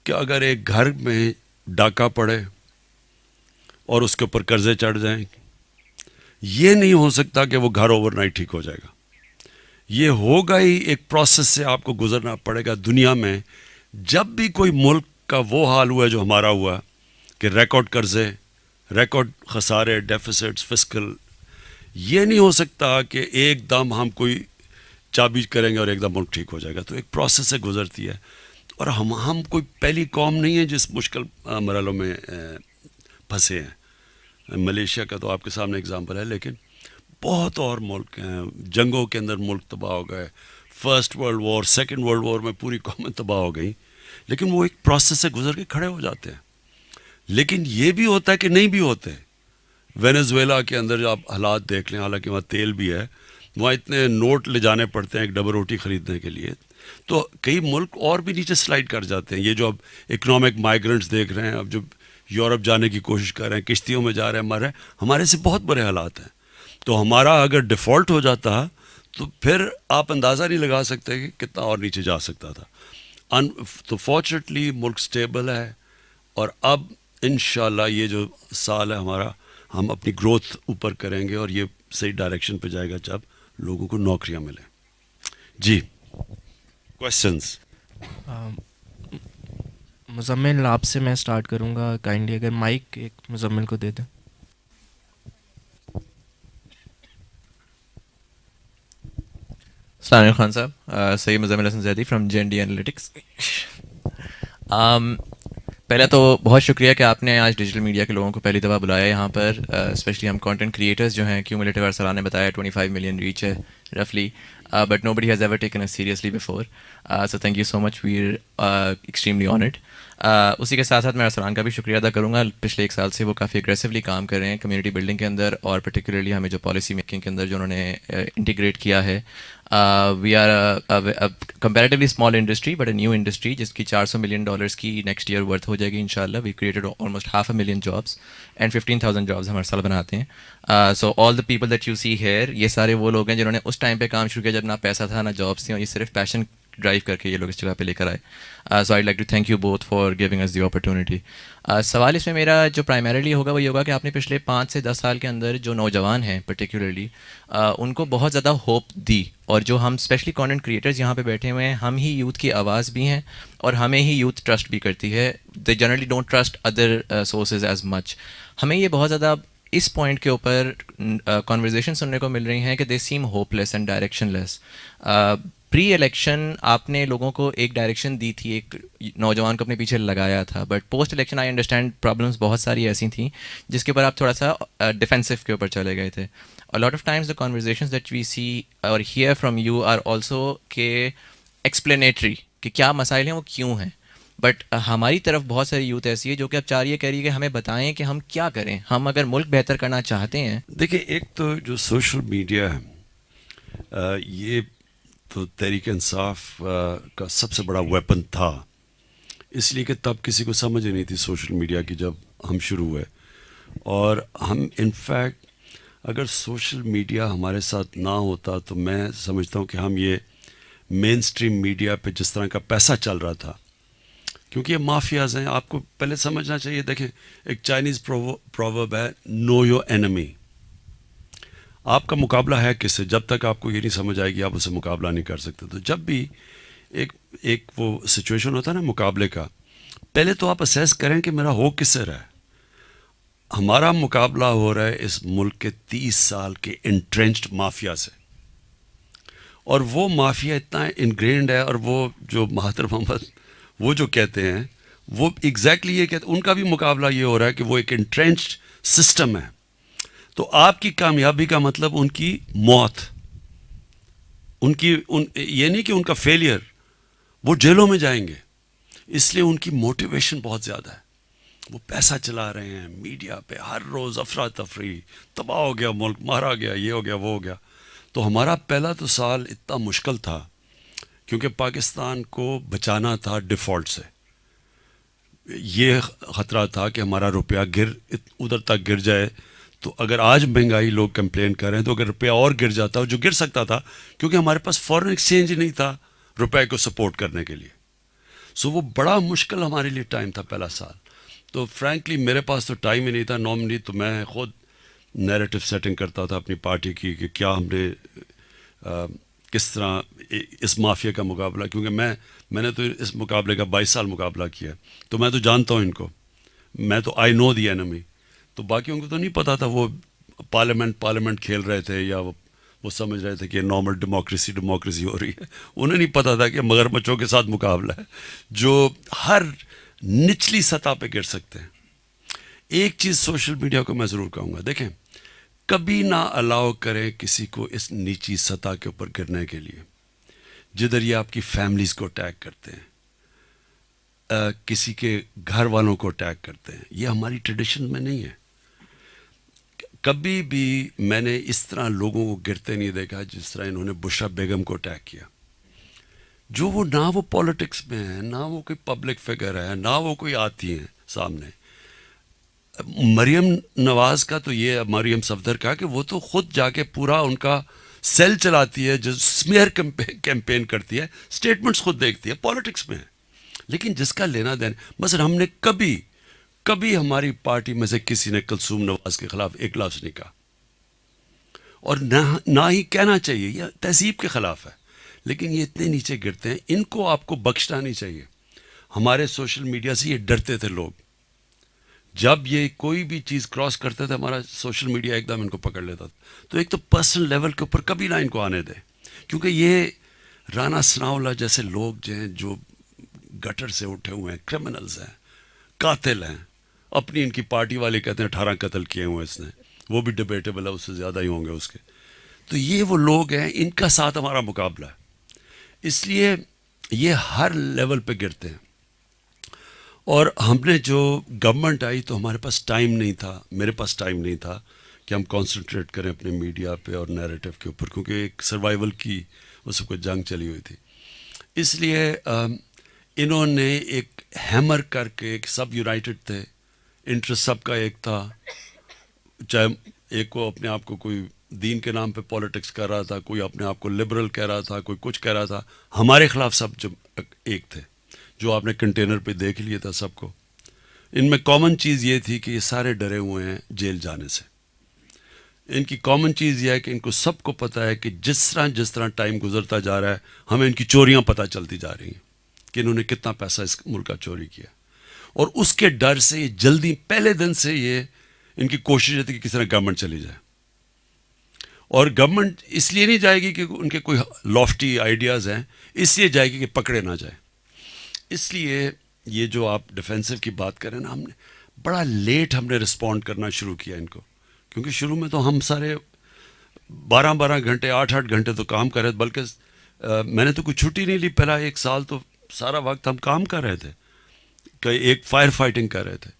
کہ اگر ایک گھر میں ڈاکہ پڑے اور اس کے اوپر قرضے چڑھ جائیں، یہ نہیں ہو سکتا کہ وہ گھر اوور نائٹ ٹھیک ہو جائے گا. یہ ہوگا ہی، ایک پروسیس سے آپ کو گزرنا پڑے گا. دنیا میں جب بھی کوئی ملک کا وہ حال ہوا ہے جو ہمارا ہوا کہ ریکارڈ قرضے، ریکارڈ خسارے، ڈیفیسٹس، فسکل، یہ نہیں ہو سکتا کہ ایک دم ہم کوئی چابی کریں گے اور ایک دم ملک ٹھیک ہو جائے گا. تو ایک پروسیس سے گزرتی ہے، اور ہم کوئی پہلی قوم نہیں ہے جس مشکل مرحلوں میں پھنسے ہیں. ملیشیا کا تو آپ کے سامنے اگزامپل ہے، لیکن بہت اور ملک ہیں، جنگوں کے اندر ملک تباہ ہو گئے، first world war, second world war میں پوری قومیں تباہ ہو گئیں، لیکن وہ ایک پروسیس سے گزر کے کھڑے ہو جاتے ہیں. لیکن یہ بھی ہوتا ہے کہ نہیں بھی ہوتے. وینزویلا کے اندر جو آپ حالات دیکھ لیں، حالانکہ وہاں تیل بھی ہے، وہاں اتنے نوٹ لے جانے پڑتے ہیں ایک ڈبل روٹی خریدنے کے لیے، تو کئی ملک اور بھی نیچے سلائڈ کر جاتے ہیں. یہ جو اب اکنامک مائیگرنٹس دیکھ رہے ہیں، اب جو یورپ جانے کی کوشش کر رہے ہیں، کشتیوں میں جا رہے ہیں، ہمارے سے بہت برے حالات ہیں. تو ہمارا اگر ڈیفالٹ ہو جاتا تو پھر آپ اندازہ نہیں لگا سکتے کہ کتنا اور نیچے جا سکتا تھا. تو فارچونیٹلی ملک سٹیبل ہے، اور اب انشاءاللہ یہ جو سال ہے ہمارا، ہم اپنی گروتھ اوپر کریں گے، اور یہ صحیح ڈائریکشن پہ جائے گا جب لوگوں کو نوکریاں ملیں. جی، کوشچنس؟ مزمل، آپ سے میں سٹارٹ کروں گا. کائنڈلی اگر مائک ایک مزمل کو دے دیں. السلام علیکم خان صاحب. سید مزمل حسن زیدی فرام JND انالیٹکس. پہلے تو بہت شکریہ کہ آپ نے آج ڈیجیٹل میڈیا کے لوگوں کو پہلی دفعہ بلایا یہاں پر، اسپیشلی ہم کانٹینٹ کریٹرز جو ہیں. کیومولیٹیو ارسلان نے بتایا 25 ملین ریچ ہے رفلی، but nobody has ever taken us seriously before. So thank you so much, we are extremely honoured. اسی کے ساتھ ساتھ میں ارسلان کا بھی شکریہ ادا کروں گا. پچھلے ایک سال سے وہ کافی اگریسولی کام کر رہے ہیں کمیونٹی بلڈنگ کے اندر، اور پرٹیکولرلی ہمیں جو پالیسی میکنگ کے اندر جو انہوں نے انٹیگریٹ کیا ہے. We are comparatively small industry but a new industry جس کی $400 ملین کی نیکسٹ ایئر ورتھ ہو جائے گی انشاءاللہ. We created almost 500,000 jobs and 15,000 jobs ہم ہر سال بناتے ہیں. So all the people that you see here, یہ سارے وہ لوگ ہیں جنہوں نے اس ٹائم پہ کام شروع کیا جب نہ پیسہ تھا نہ جابس تھیں، اور یہ صرف پیشن ڈرائیو کر کے یہ لوگ اس جگہ پہ لے کر آئے. So I like to thank you both for giving us the opportunity. سوال اس میں میرا جو پرائمریلی ہوگا وہ یہ ہوگا کہ آپ نے پچھلے 5 سے 10 سال کے اندر جو نوجوان ہیں پرٹیکولرلی ان کو بہت زیادہ ہوپ دی، اور جو ہم اسپیشلی کانٹینٹ کریٹرز یہاں پہ بیٹھے ہوئے ہیں، ہم ہی یوتھ کی آواز بھی ہیں، اور ہمیں ہی یوتھ ٹرسٹ بھی کرتی ہے. They generally don't trust other sources as much. ہمیں یہ بہت زیادہ اس پوائنٹ کے اوپر کانورزیشن سننے کو مل رہی ہیں کہ they seem hopeless and directionless. Pre election آپ نے لوگوں کو ایک ڈائریکشن دی تھی، ایک نوجوان کو اپنے پیچھے لگایا تھا، but post election I understand problems بہت ساری ایسی تھیں جس کے اوپر آپ تھوڑا سا ڈیفینسو کے اوپر چلے گئے تھے. A lot of times the conversations that we see or hear from you are also کہ explanatory کہ کیا مسائل ہیں وہ کیوں ہیں، بٹ ہماری طرف بہت ساری یوتھ ایسی ہے جو کہ اب چاہ رہی ہے، کہہ رہی ہے کہ ہمیں بتائیں کہ ہم کیا کریں، ہم اگر ملک بہتر کرنا چاہتے ہیں. دیکھیں، ایک تو جو سوشل میڈیا ہے، یہ تو تحریک انصاف کا سب سے بڑا ویپن تھا، اس لیے کہ تب کسی کو سمجھ ہی نہیں تھی سوشل میڈیا کی جب ہم شروع ہوئے. اور ہم انفیکٹ اگر سوشل میڈیا ہمارے ساتھ نہ ہوتا تو میں سمجھتا ہوں کہ ہم یہ مین اسٹریم میڈیا پہ جس طرح کا پیسہ چل رہا تھا، کیونکہ یہ مافیاز ہیں، آپ کو پہلے سمجھنا چاہیے. دیکھیں، ایک چائنیز پروورب ہے، نو یور اینمی. آپ کا مقابلہ ہے کس سے؟ جب تک آپ کو یہ نہیں سمجھ آئے گی آپ اسے مقابلہ نہیں کر سکتے. تو جب بھی ایک وہ سچویشن ہوتا ہے نا مقابلے کا، پہلے تو آپ اسیس کریں کہ میرا ہو کس سے رہا ہے. ہمارا مقابلہ ہو رہا ہے اس ملک کے 30 سال کے انٹرینچڈ مافیا سے، اور وہ مافیا اتنا انگرینڈ ہے، اور وہ جو مہاتر محمد وہ جو کہتے ہیں وہ ایگزیکٹلی یہ کہتے، ان کا بھی مقابلہ یہ ہو رہا ہے کہ وہ ایک انٹرینچڈ سسٹم ہے. تو آپ کی کامیابی کا مطلب ان کی موت، یہ نہیں کہ ان کا فیلئر. وہ جیلوں میں جائیں گے، اس لیے ان کی موٹیویشن بہت زیادہ ہے. وہ پیسہ چلا رہے ہیں میڈیا پہ، ہر روز افراتفری، تباہ ہو گیا ملک، مارا گیا، یہ ہو گیا وہ ہو گیا. تو ہمارا پہلا تو سال اتنا مشکل تھا کیونکہ پاکستان کو بچانا تھا ڈیفالٹ سے. یہ خطرہ تھا کہ ہمارا روپیہ ادھر تک گر جائے. تو اگر آج مہنگائی لوگ کمپلین کر رہے ہیں تو اگر روپیہ اور گر جاتا، جو گر سکتا تھا کیونکہ ہمارے پاس فورن ایکسچینج نہیں تھا روپے کو سپورٹ کرنے کے لیے. سو وہ بڑا مشکل ہمارے لیے ٹائم تھا پہلا سال. تو فرینکلی میرے پاس تو ٹائم ہی نہیں تھا. نارملی تو میں خود نیریٹو سیٹنگ کرتا تھا اپنی پارٹی کی کہ کیا ہم نے کس طرح اس مافیا کا مقابلہ، کیونکہ میں نے تو اس مقابلے کا 22 سال مقابلہ کیا، تو میں تو جانتا ہوں ان کو. میں تو آئی نو دی اینمی. تو باقیوں کو تو نہیں پتا تھا. وہ پارلیمنٹ کھیل رہے تھے یا وہ سمجھ رہے تھے کہ نارمل ڈیموکریسی ہو رہی ہے. انہیں نہیں پتا تھا کہ مگرمچھوں کے ساتھ مقابلہ ہے جو ہر نچلی سطح پہ گر سکتے ہیں. ایک چیز سوشل میڈیا کو میں ضرور کہوں گا، دیکھیں کبھی نہ الاؤ کریں کسی کو اس نیچی سطح کے اوپر گرنے کے لیے، جدھر یہ آپ کی فیملیز کو اٹیک کرتے ہیں، کسی کے گھر والوں کو اٹیک کرتے ہیں. یہ ہماری ٹریڈیشن میں نہیں ہے. کبھی بھی میں نے اس طرح لوگوں کو گرتے نہیں دیکھا جس طرح انہوں نے بشرا بیگم کو اٹیک کیا. جو وہ نہ وہ پالیٹکس میں ہیں، نہ وہ کوئی پبلک فگر ہے، نہ وہ کوئی آتی ہیں سامنے. مریم نواز کا تو یہ، مریم صفدر کا، کہ وہ تو خود جا کے پورا ان کا سیل چلاتی ہے، جو سمیئر کیمپین کرتی ہے، سٹیٹمنٹس خود دیکھتی ہے، پالیٹکس میں ہے. لیکن جس کا لینا دینا، مثلا ہم نے کبھی ہماری پارٹی میں سے کسی نے کلثوم نواز کے خلاف ایک لفظ نہیں کہا، اور نہ ہی کہنا چاہیے. یہ تہذیب کے خلاف ہے. لیکن یہ اتنے نیچے گرتے ہیں، ان کو آپ کو بخشنا نہیں چاہیے. ہمارے سوشل میڈیا سے یہ ڈرتے تھے لوگ. جب یہ کوئی بھی چیز کراس کرتے تھے، ہمارا سوشل میڈیا ایک دم ان کو پکڑ لیتا تھا. تو ایک تو پرسنل لیول کے اوپر کبھی نہ ان کو آنے دیں، کیونکہ یہ رانا ثناء اللہ جیسے لوگ جو ہیں، جو گٹر سے اٹھے ہوئے ہیں، کرمنلز ہیں، قاتل ہیں. اپنی ان کی پارٹی والے کہتے ہیں 18 قتل کیے ہوئے اس نے، وہ بھی ڈبیٹیبل ہے، اس سے زیادہ ہی ہوں گے اس کے. تو یہ وہ لوگ ہیں، ان کا ساتھ ہمارا مقابلہ ہے. اس لیے یہ ہر لیول پہ گرتے ہیں. اور ہم نے جو گورنمنٹ آئی تو ہمارے پاس ٹائم نہیں تھا، میرے پاس ٹائم نہیں تھا کہ ہم کانسنٹریٹ کریں اپنے میڈیا پہ اور نیریٹو کے اوپر، کیونکہ ایک سروائیول کی اس کو جنگ چلی ہوئی تھی. اس لیے انہوں نے ایک ہیمر کر کے، ایک سب یونائٹڈ تھے، انٹرسٹ سب کا ایک تھا. چاہے ایک کو اپنے آپ کو کوئی دین کے نام پہ پالیٹکس کر رہا تھا، کوئی اپنے آپ کو لبرل کہہ رہا تھا، کوئی کچھ کہہ رہا تھا. ہمارے خلاف سب جب ایک تھے، جو آپ نے کنٹینر پہ دیکھ لیا تھا سب کو. ان میں کامن چیز یہ تھی کہ یہ سارے ڈرے ہوئے ہیں جیل جانے سے. ان کی کامن چیز یہ ہے کہ ان کو سب کو پتہ ہے کہ جس طرح ٹائم گزرتا جا رہا ہے، ہمیں ان کی چوریاں پتہ چلتی جا رہی ہیں کہ انہوں نے کتنا پیسہ اس ملک کا چوری کیا. اور اس کے ڈر سے یہ جلدی پہلے دن سے یہ ان کی کوشش رہتی کہ کس طرح گورنمنٹ چلی جائے. اور گورنمنٹ اس لیے نہیں جائے گی کہ ان کے کوئی لافٹی آئیڈیاز ہیں، اس لیے جائے گی کہ پکڑے نہ جائے. اس لیے یہ جو آپ ڈیفینسو کی بات کریں نا، ہم نے بڑا لیٹ ہم نے رسپونڈ کرنا شروع کیا ان کو. کیونکہ شروع میں تو ہم سارے 12 گھنٹے 8 گھنٹے تو کام کر رہے تھے، بلکہ میں نے تو کوئی چھٹی نہیں لی. پہلا 1 سال تو سارا وقت ہم کام کر رہے تھے، کہ ایک فائر فائٹنگ کر رہے تھے.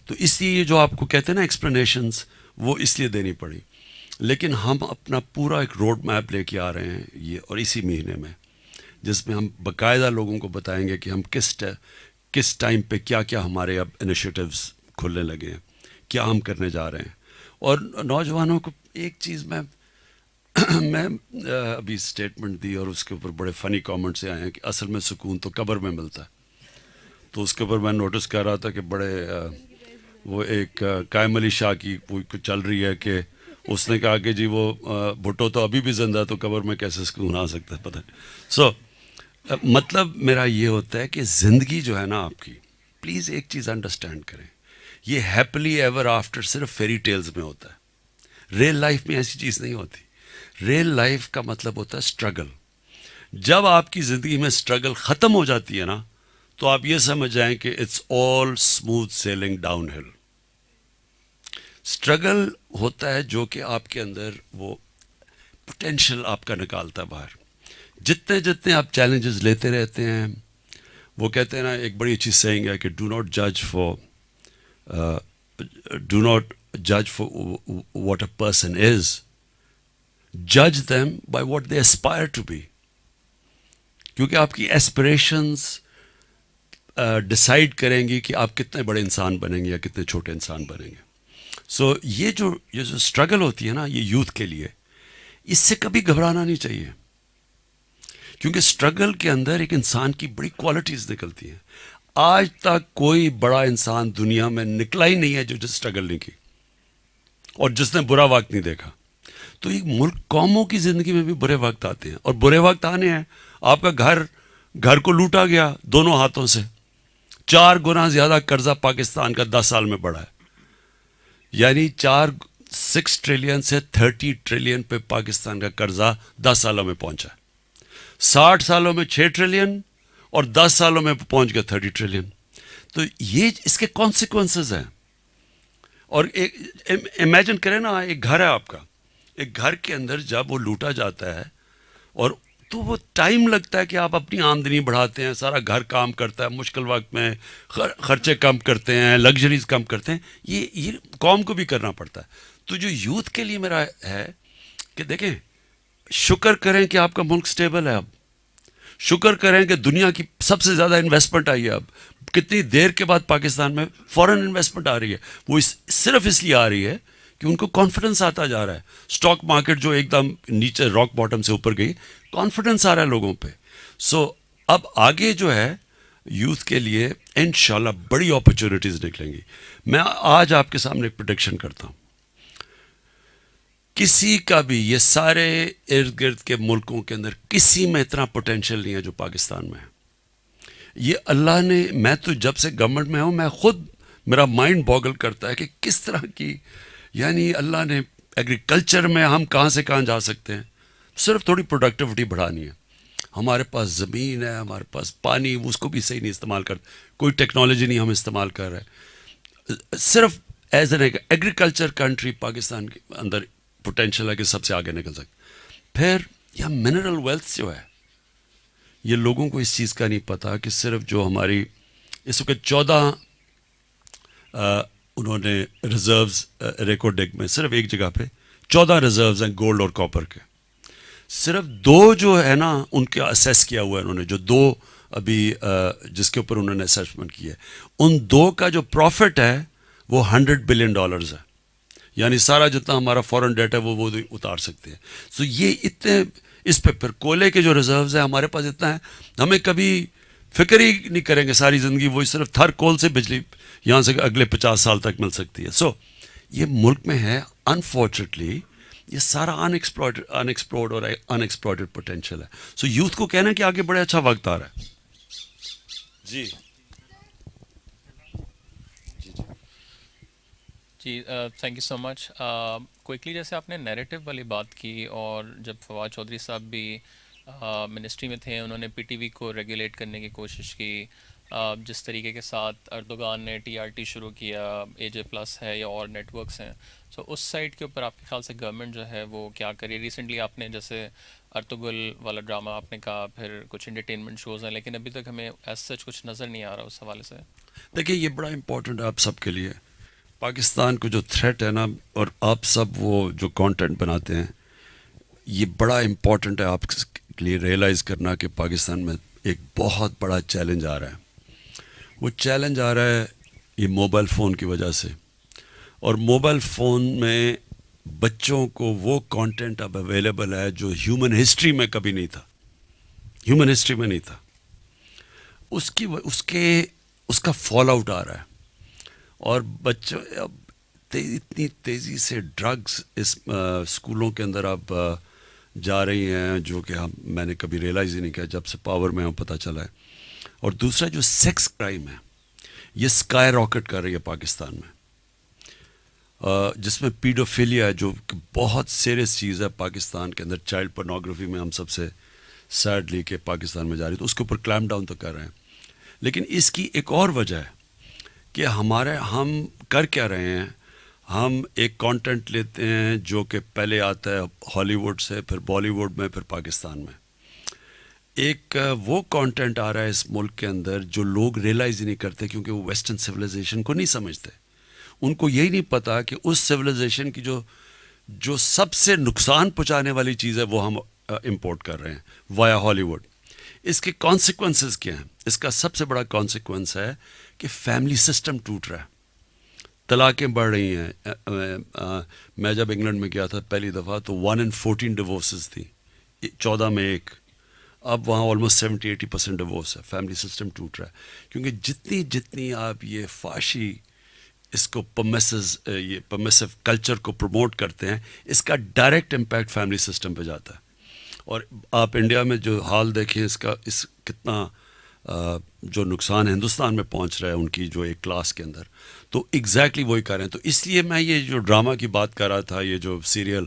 تو اس لیے یہ جو آپ کو کہتے ہیں نا ایکسپلینیشنز، وہ اس لیے دینی پڑی. لیکن ہم اپنا پورا ایک روڈ میپ لے کے آ رہے ہیں یہ، اور اسی مہینے میں، جس میں ہم باقاعدہ لوگوں کو بتائیں گے کہ ہم کس ٹائم پہ کیا کیا ہمارے اب انیشیٹیوز کھلنے لگے ہیں، کیا ہم کرنے جا رہے ہیں. اور نوجوانوں کو ایک چیز میں ابھی اسٹیٹمنٹ دی اور اس کے اوپر بڑے فنی کامنٹ سے آئے ہیں کہ اصل میں سکون تو قبر میں ملتا ہے. تو اس کے اوپر میں نوٹس کر رہا تھا کہ بڑے وہ ایک قائم علی شاہ کی کوئی چل رہی ہے کہ اس نے کہا کہ جی وہ بھٹو تو ابھی بھی زندہ ہے، تو قبر میں کیسے سکون آ سکتا ہے، پتہ نہیں. سو مطلب میرا یہ ہوتا ہے کہ زندگی جو ہے نا آپ کی، پلیز ایک چیز انڈرسٹینڈ کریں، یہ ہیپلی ایور آفٹر صرف فیری ٹیلز میں ہوتا ہے. ریئل لائف میں ایسی چیز نہیں ہوتی. ریئل لائف کا مطلب ہوتا ہے اسٹرگل. جب آپ کی زندگی میں اسٹرگل ختم ہو جاتی ہے نا، تو آپ یہ سمجھ جائیں کہ it's all smooth sailing downhill. Struggle ہوتا ہے جو کہ آپ کے اندر وہ پوٹینشیل آپ کا نکالتا ہے باہر. جتنے جتنے آپ چیلنجز لیتے رہتے ہیں, وہ کہتے ہیں نا, ایک بڑی اچھی سینگ ہے کہ ڈو ناٹ جج for what a person is, جج them by what they aspire to be. کیونکہ آپ کی ایسپریشنس ڈسائڈ کریں گی کہ آپ کتنے بڑے انسان بنیں گے یا کتنے چھوٹے انسان بنیں گے. سو یہ جو اسٹرگل ہوتی ہے نا, یہ یوتھ کے لیے, اس سے کبھی گھبرانا نہیں چاہیے, کیونکہ اسٹرگل کے اندر ایک انسان کی بڑی کوالٹیز نکلتی ہیں. آج تک کوئی بڑا انسان دنیا میں نکلا ہی نہیں ہے جو اسٹرگل نہیں کی اور جس نے برا وقت نہیں دیکھا. تو ایک ملک, قوموں کی زندگی میں بھی برے وقت آتے ہیں, اور برے وقت آنے ہیں. آپ کا گھر کو لوٹا گیا دونوں ہاتھوں سے, 4 گنا زیادہ قرضہ پاکستان کا 10 سال میں بڑھا ہے. یعنی 6 ٹریلین سے 30 ٹریلین پہ پاکستان کا قرضہ 10 سالوں میں پہنچا ہے. 60 سالوں میں 6 ٹریلین اور 10 سالوں میں پہنچ گیا 30 ٹریلین. تو یہ اس کے کانسیکوینسز ہیں. اور امیجن کریں نا, ایک گھر ہے آپ کا, ایک گھر کے اندر جب وہ لوٹا جاتا ہے, اور تو وہ ٹائم لگتا ہے کہ آپ اپنی آمدنی بڑھاتے ہیں, سارا گھر کام کرتا ہے, مشکل وقت میں خرچے کم کرتے ہیں, لگژریز کم کرتے ہیں, یہ قوم کو بھی کرنا پڑتا ہے. تو جو یوتھ کے لیے میرا ہے کہ دیکھیں, شکر کریں کہ آپ کا ملک سٹیبل ہے. اب شکر کریں کہ دنیا کی سب سے زیادہ انویسٹمنٹ آئی ہے. اب کتنی دیر کے بعد پاکستان میں فورن انویسٹمنٹ آ رہی ہے, وہ صرف اس لیے آ رہی ہے کہ ان کو کانفیڈنس آتا جا رہا ہے. اسٹاک مارکیٹ جو ایک دم نیچے راک باٹم سے اوپر گئی, کانفیڈنس آ رہا ہے لوگوں پہ. سو اب آگے جو ہے یوتھ کے لیے انشاءاللہ بڑی اپرچونیٹیز نکلیں گی. میں آج آپ کے سامنے ایک پریڈکشن کرتا ہوں, کسی کا بھی, یہ سارے ارد گرد کے ملکوں کے اندر کسی میں اتنا پوٹینشیل نہیں ہے جو پاکستان میں ہے. یہ اللہ نے, میں تو جب سے گورنمنٹ میں ہوں, میں خود, میرا مائنڈ باگل کرتا ہے کہ کس طرح کی, یعنی اللہ نے ایگریکلچر میں ہم کہاں سے کہاں جا سکتے ہیں. صرف تھوڑی پروڈکٹیوٹی بڑھانی ہے. ہمارے پاس زمین ہے, ہمارے پاس پانی, اس کو بھی صحیح نہیں استعمال کرتے, کوئی ٹیکنالوجی نہیں ہم استعمال کر رہے. صرف as an agriculture country Pakistan کے اندر پوٹینشیل ہے کہ سب سے آگے نکل سکتے. پھر یہ منرل ویلتھ جو ہے, یہ لوگوں کو اس چیز کا نہیں پتا کہ صرف جو ہماری اس وقت 14 انہوں نے ریزروز ریکارڈنگ میں صرف ایک جگہ پہ 14 ریزروز ہیں گولڈ اور کاپر کے. صرف 2 جو ہے نا ان کا اسیس کیا ہوا ہے انہوں نے, جو 2 ابھی جس کے اوپر انہوں نے اسیسمنٹ کی ہے, ان 2 کا جو پروفٹ ہے وہ $100 بلین ہے. یعنی سارا جتنا ہمارا فورن ڈیٹ ہے وہ اتار سکتے ہیں. سو یہ اتنے, اس پہ پھر کولے کے جو ریزروز ہیں ہمارے پاس اتنا ہے, ہمیں کبھی فکر ہی نہیں کریں گے ساری زندگی, وہی صرف تھر کول سے بجلی یہاں سے اگلے 50 سال تک مل سکتی ہے. سو یہ ملک میں ہے, انفارچونیٹلی یہ سارا انیکسپلورڈ اور انیکسپلورڈ پوٹینشیل ہے. سو یوتھ کو کہنا ہے کہ آگے بڑے اچھا وقت آ رہا ہے. جی جی thank you so much. Quickly جیسے آپ نے نیریٹو والی بات کی, اور جب فواد چودھری صاحب بھی منسٹری میں تھے, انہوں نے پی ٹی وی کو ریگولیٹ کرنے کی کوشش کی. جس طریقے کے ساتھ اردوغان نے ٹی آر ٹی شروع کیا, اے جے پلس ہے یا اور نیٹ ورکس ہیں, سو اس سائٹ کے اوپر آپ کے خیال سے گورنمنٹ جو ہے وہ کیا کری؟ ریسنٹلی آپ نے جیسے ارطغرل والا ڈرامہ آپ نے کہا, پھر کچھ انٹرٹینمنٹ شوز ہیں, لیکن ابھی تک ہمیں ایز سچ کچھ نظر نہیں آ رہا اس حوالے سے. دیکھیے, یہ بڑا امپورٹنٹ ہے آپ سب کے لیے. پاکستان کو جو تھریٹ ہے نا, اور آپ سب وہ جو کانٹینٹ بناتے ہیں, یہ بڑا امپورٹنٹ ہے آپ کے لیے ریئلائز کرنا کہ پاکستان میں ایک بہت بڑا چیلنج آ رہا ہے. وہ چیلنج آ رہا ہے یہ موبائل فون کی وجہ سے, اور موبائل فون میں بچوں کو وہ کانٹینٹ اب اویلیبل ہے جو ہیومن ہسٹری میں کبھی نہیں تھا, ہیومن ہسٹری میں نہیں تھا. اس کا فال آؤٹ آ رہا ہے, اور بچوں اب اتنی تیزی سے ڈرگز اس اسکولوں کے اندر اب جا رہی ہیں جو کہ میں نے کبھی ریئلائز ہی نہیں کیا, جب سے پاور میں ہوں پتہ چلا ہے. اور دوسرا جو سیکس کرائم ہے, یہ اسکائی راکٹ کر رہی ہے پاکستان میں, جس میں پیڈوفیلیا ہے جو کہ بہت سیریس چیز ہے پاکستان کے اندر. چائلڈ پورنوگرافی میں ہم سب سے سیڈلی کہ پاکستان میں جا رہی, تو اس کے اوپر کلیم ڈاؤن تو کر رہے ہیں, لیکن اس کی ایک اور وجہ ہے کہ ہم کر کیا رہے ہیں. ہم ایک کانٹینٹ لیتے ہیں جو کہ پہلے آتا ہے ہالی ووڈ سے, پھر بالی ووڈ میں, پھر پاکستان میں. ایک وہ کانٹینٹ آ رہا ہے اس ملک کے اندر جو لوگ ریئلائز ہی نہیں کرتے, کیونکہ وہ ویسٹرن سویلائزیشن کو نہیں سمجھتے. ان کو یہی نہیں پتا کہ اس سویلائزیشن کی جو سب سے نقصان پہنچانے والی چیز ہے وہ ہم امپورٹ کر رہے ہیں وایا ہالی ووڈ. اس کے کانسیکوینسز کیا ہیں؟ اس کا سب سے بڑا کانسیکوینس ہے کہ فیملی سسٹم ٹوٹ رہا ہے, طلاقیں بڑھ رہی ہیں. میں جب انگلینڈ میں گیا تھا پہلی دفعہ تو 1 in 14 ڈیورسز تھیں, 14 میں ایک. اب وہاں آلموسٹ 70-80% ڈیورس ہے. فیملی سسٹم ٹوٹ رہا ہے کیونکہ جتنی آپ یہ فحاشی اس کو یہ پرمیسو کلچر کو پروموٹ کرتے ہیں, اس کا ڈائریکٹ امپیکٹ فیملی سسٹم پہ جاتا ہے. اور آپ انڈیا میں جو حال دیکھیں اس کتنا جو نقصان ہندوستان میں پہنچ رہا ہے ان کی جو ایک کلاس کے اندر, تو ایگزیکٹلی وہی کر رہے ہیں. تو اس لیے میں یہ جو ڈرامہ کی بات کر رہا تھا, یہ جو سیریل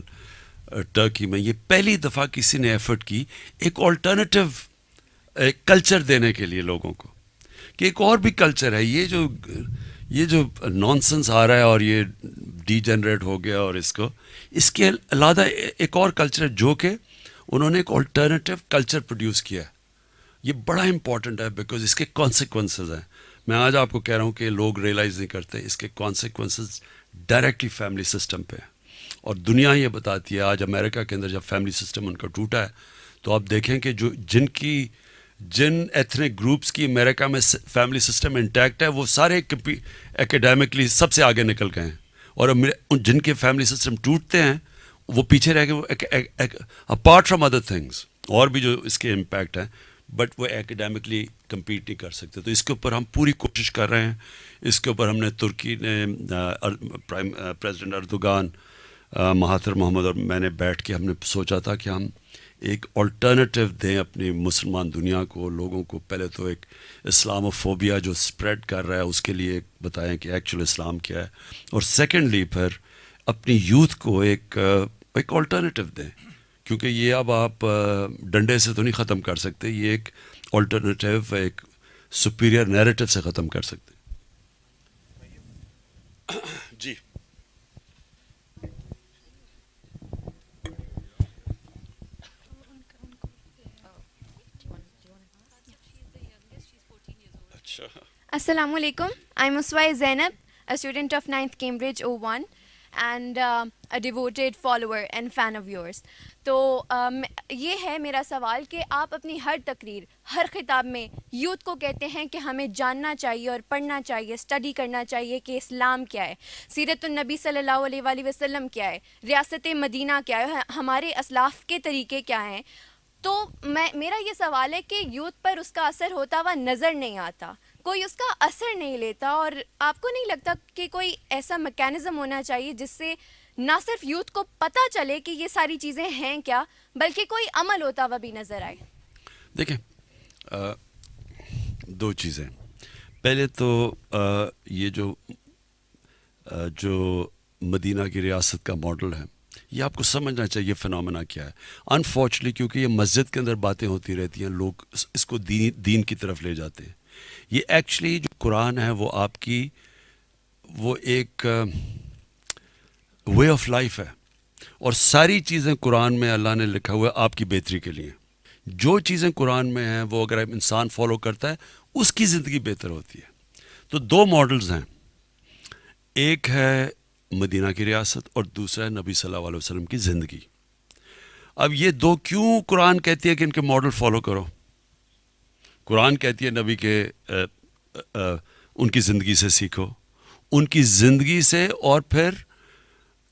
ٹرکی میں, یہ پہلی دفعہ کسی نے ایفرٹ کی ایک آلٹرنیٹیو کلچر دینے کے لیے لوگوں کو, کہ ایک اور بھی کلچر ہے. یہ جو نانسنس آ رہا ہے اور یہ ڈی جنریٹ ہو گیا, اور اس کے علاوہ ایک اور کلچر ہے جو کہ انہوں نے ایک آلٹرنیٹیو کلچر پروڈیوس کیا ہے. یہ بڑا امپورٹنٹ ہے بیکاز اس کے کانسیکوینسز ہیں. میں آج آپ کو کہہ رہا ہوں کہ لوگ ریئلائز نہیں کرتے, اس کے کانسیکوینسز ڈائریکٹلی فیملی سسٹم پہ ہیں. اور دنیا یہ بتاتی ہے, آج امریکہ کے اندر جب فیملی سسٹم ان کا ٹوٹا ہے تو آپ دیکھیں کہ جن ایتھنک گروپس کی امریکہ میں فیملی سسٹم انٹیکٹ ہے, وہ سارے اکیڈیمکلی سب سے آگے نکل گئے ہیں. اور جن کے فیملی سسٹم ٹوٹتے ہیں وہ پیچھے رہ گئے, اپارٹ فرام ادر تھنگس, اور بھی جو اس کے امپیکٹ ہیں, بٹ وہ اکیڈیمکلی کمپیٹ نہیں کر سکتے. تو اس کے اوپر ہم پوری کوشش کر رہے ہیں. اس کے اوپر ہم نے ترکی نے پریزیڈنٹ اردوغان, مہاتر محمد اور میں نے بیٹھ کے ہم نے سوچا تھا کہ ہم ایک آلٹرنیٹیو دیں اپنی مسلمان دنیا کو, لوگوں کو. پہلے تو ایک اسلاموفوبیا جو اسپریڈ کر رہا ہے اس کے لیے بتائیں کہ ایکچوئل اسلام کیا ہے, اور سیکنڈلی پھر اپنی یوتھ کو ایک آلٹرنیٹیو دیں, کیونکہ یہ اب آپ ڈنڈے سے تو نہیں ختم کر سکتے, یہ ایک آلٹرنیٹیو, ایک سپیریئر نیریٹو سے ختم کر سکتے. جی Assalamu alaikum. I'm Uswai Zainab, a student of 9th Cambridge 01 and a devoted follower and fan of yours. تو یہ ہے میرا سوال کہ آپ اپنی ہر تقریر, ہر خطاب میں یوتھ کو کہتے ہیں کہ ہمیں جاننا چاہیے اور پڑھنا چاہیے, اسٹڈی کرنا چاہیے کہ اسلام کیا ہے, سیرت النبی صلی اللہ علیہ وآلہ وسلم کیا ہے, ریاست مدینہ کیا ہے, ہمارے اسلاف کے طریقے کیا ہیں. تو میرا یہ سوال ہے کہ یوتھ پر اس کا اثر ہوتا ہوا نظر نہیں آتا, کوئی اس کا اثر نہیں لیتا, اور آپ کو نہیں لگتا کہ کوئی ایسا میکینزم ہونا چاہیے جس سے نہ صرف یوتھ کو پتہ چلے کہ یہ ساری چیزیں ہیں کیا, بلکہ کوئی عمل ہوتا ہوا بھی نظر آئے؟ دیکھیں, دو چیزیں. پہلے تو یہ جو مدینہ کی ریاست کا ماڈل ہے, یہ آپ کو سمجھنا چاہیے فنومنا کیا ہے. انفارچونیٹلی کیونکہ یہ مسجد کے اندر باتیں ہوتی رہتی ہیں, لوگ اس کو دین کی طرف لے جاتے ہیں. یہ ایکچولی جو قرآن ہے وہ آپ کی وہ ایک وے آف لائف ہے, اور ساری چیزیں قرآن میں اللہ نے لکھا ہوا ہے آپ کی بہتری کے لیے. جو چیزیں قرآن میں ہیں وہ اگر انسان فالو کرتا ہے اس کی زندگی بہتر ہوتی ہے. تو دو ماڈلز ہیں, ایک ہے مدینہ کی ریاست اور دوسرا ہے نبی صلی اللہ علیہ وسلم کی زندگی. اب یہ دو کیوں قرآن کہتی ہے کہ ان کے ماڈل فالو کرو؟ قرآن کہتی ہے نبی کے ان کی زندگی سے سیکھو, ان کی زندگی سے, اور پھر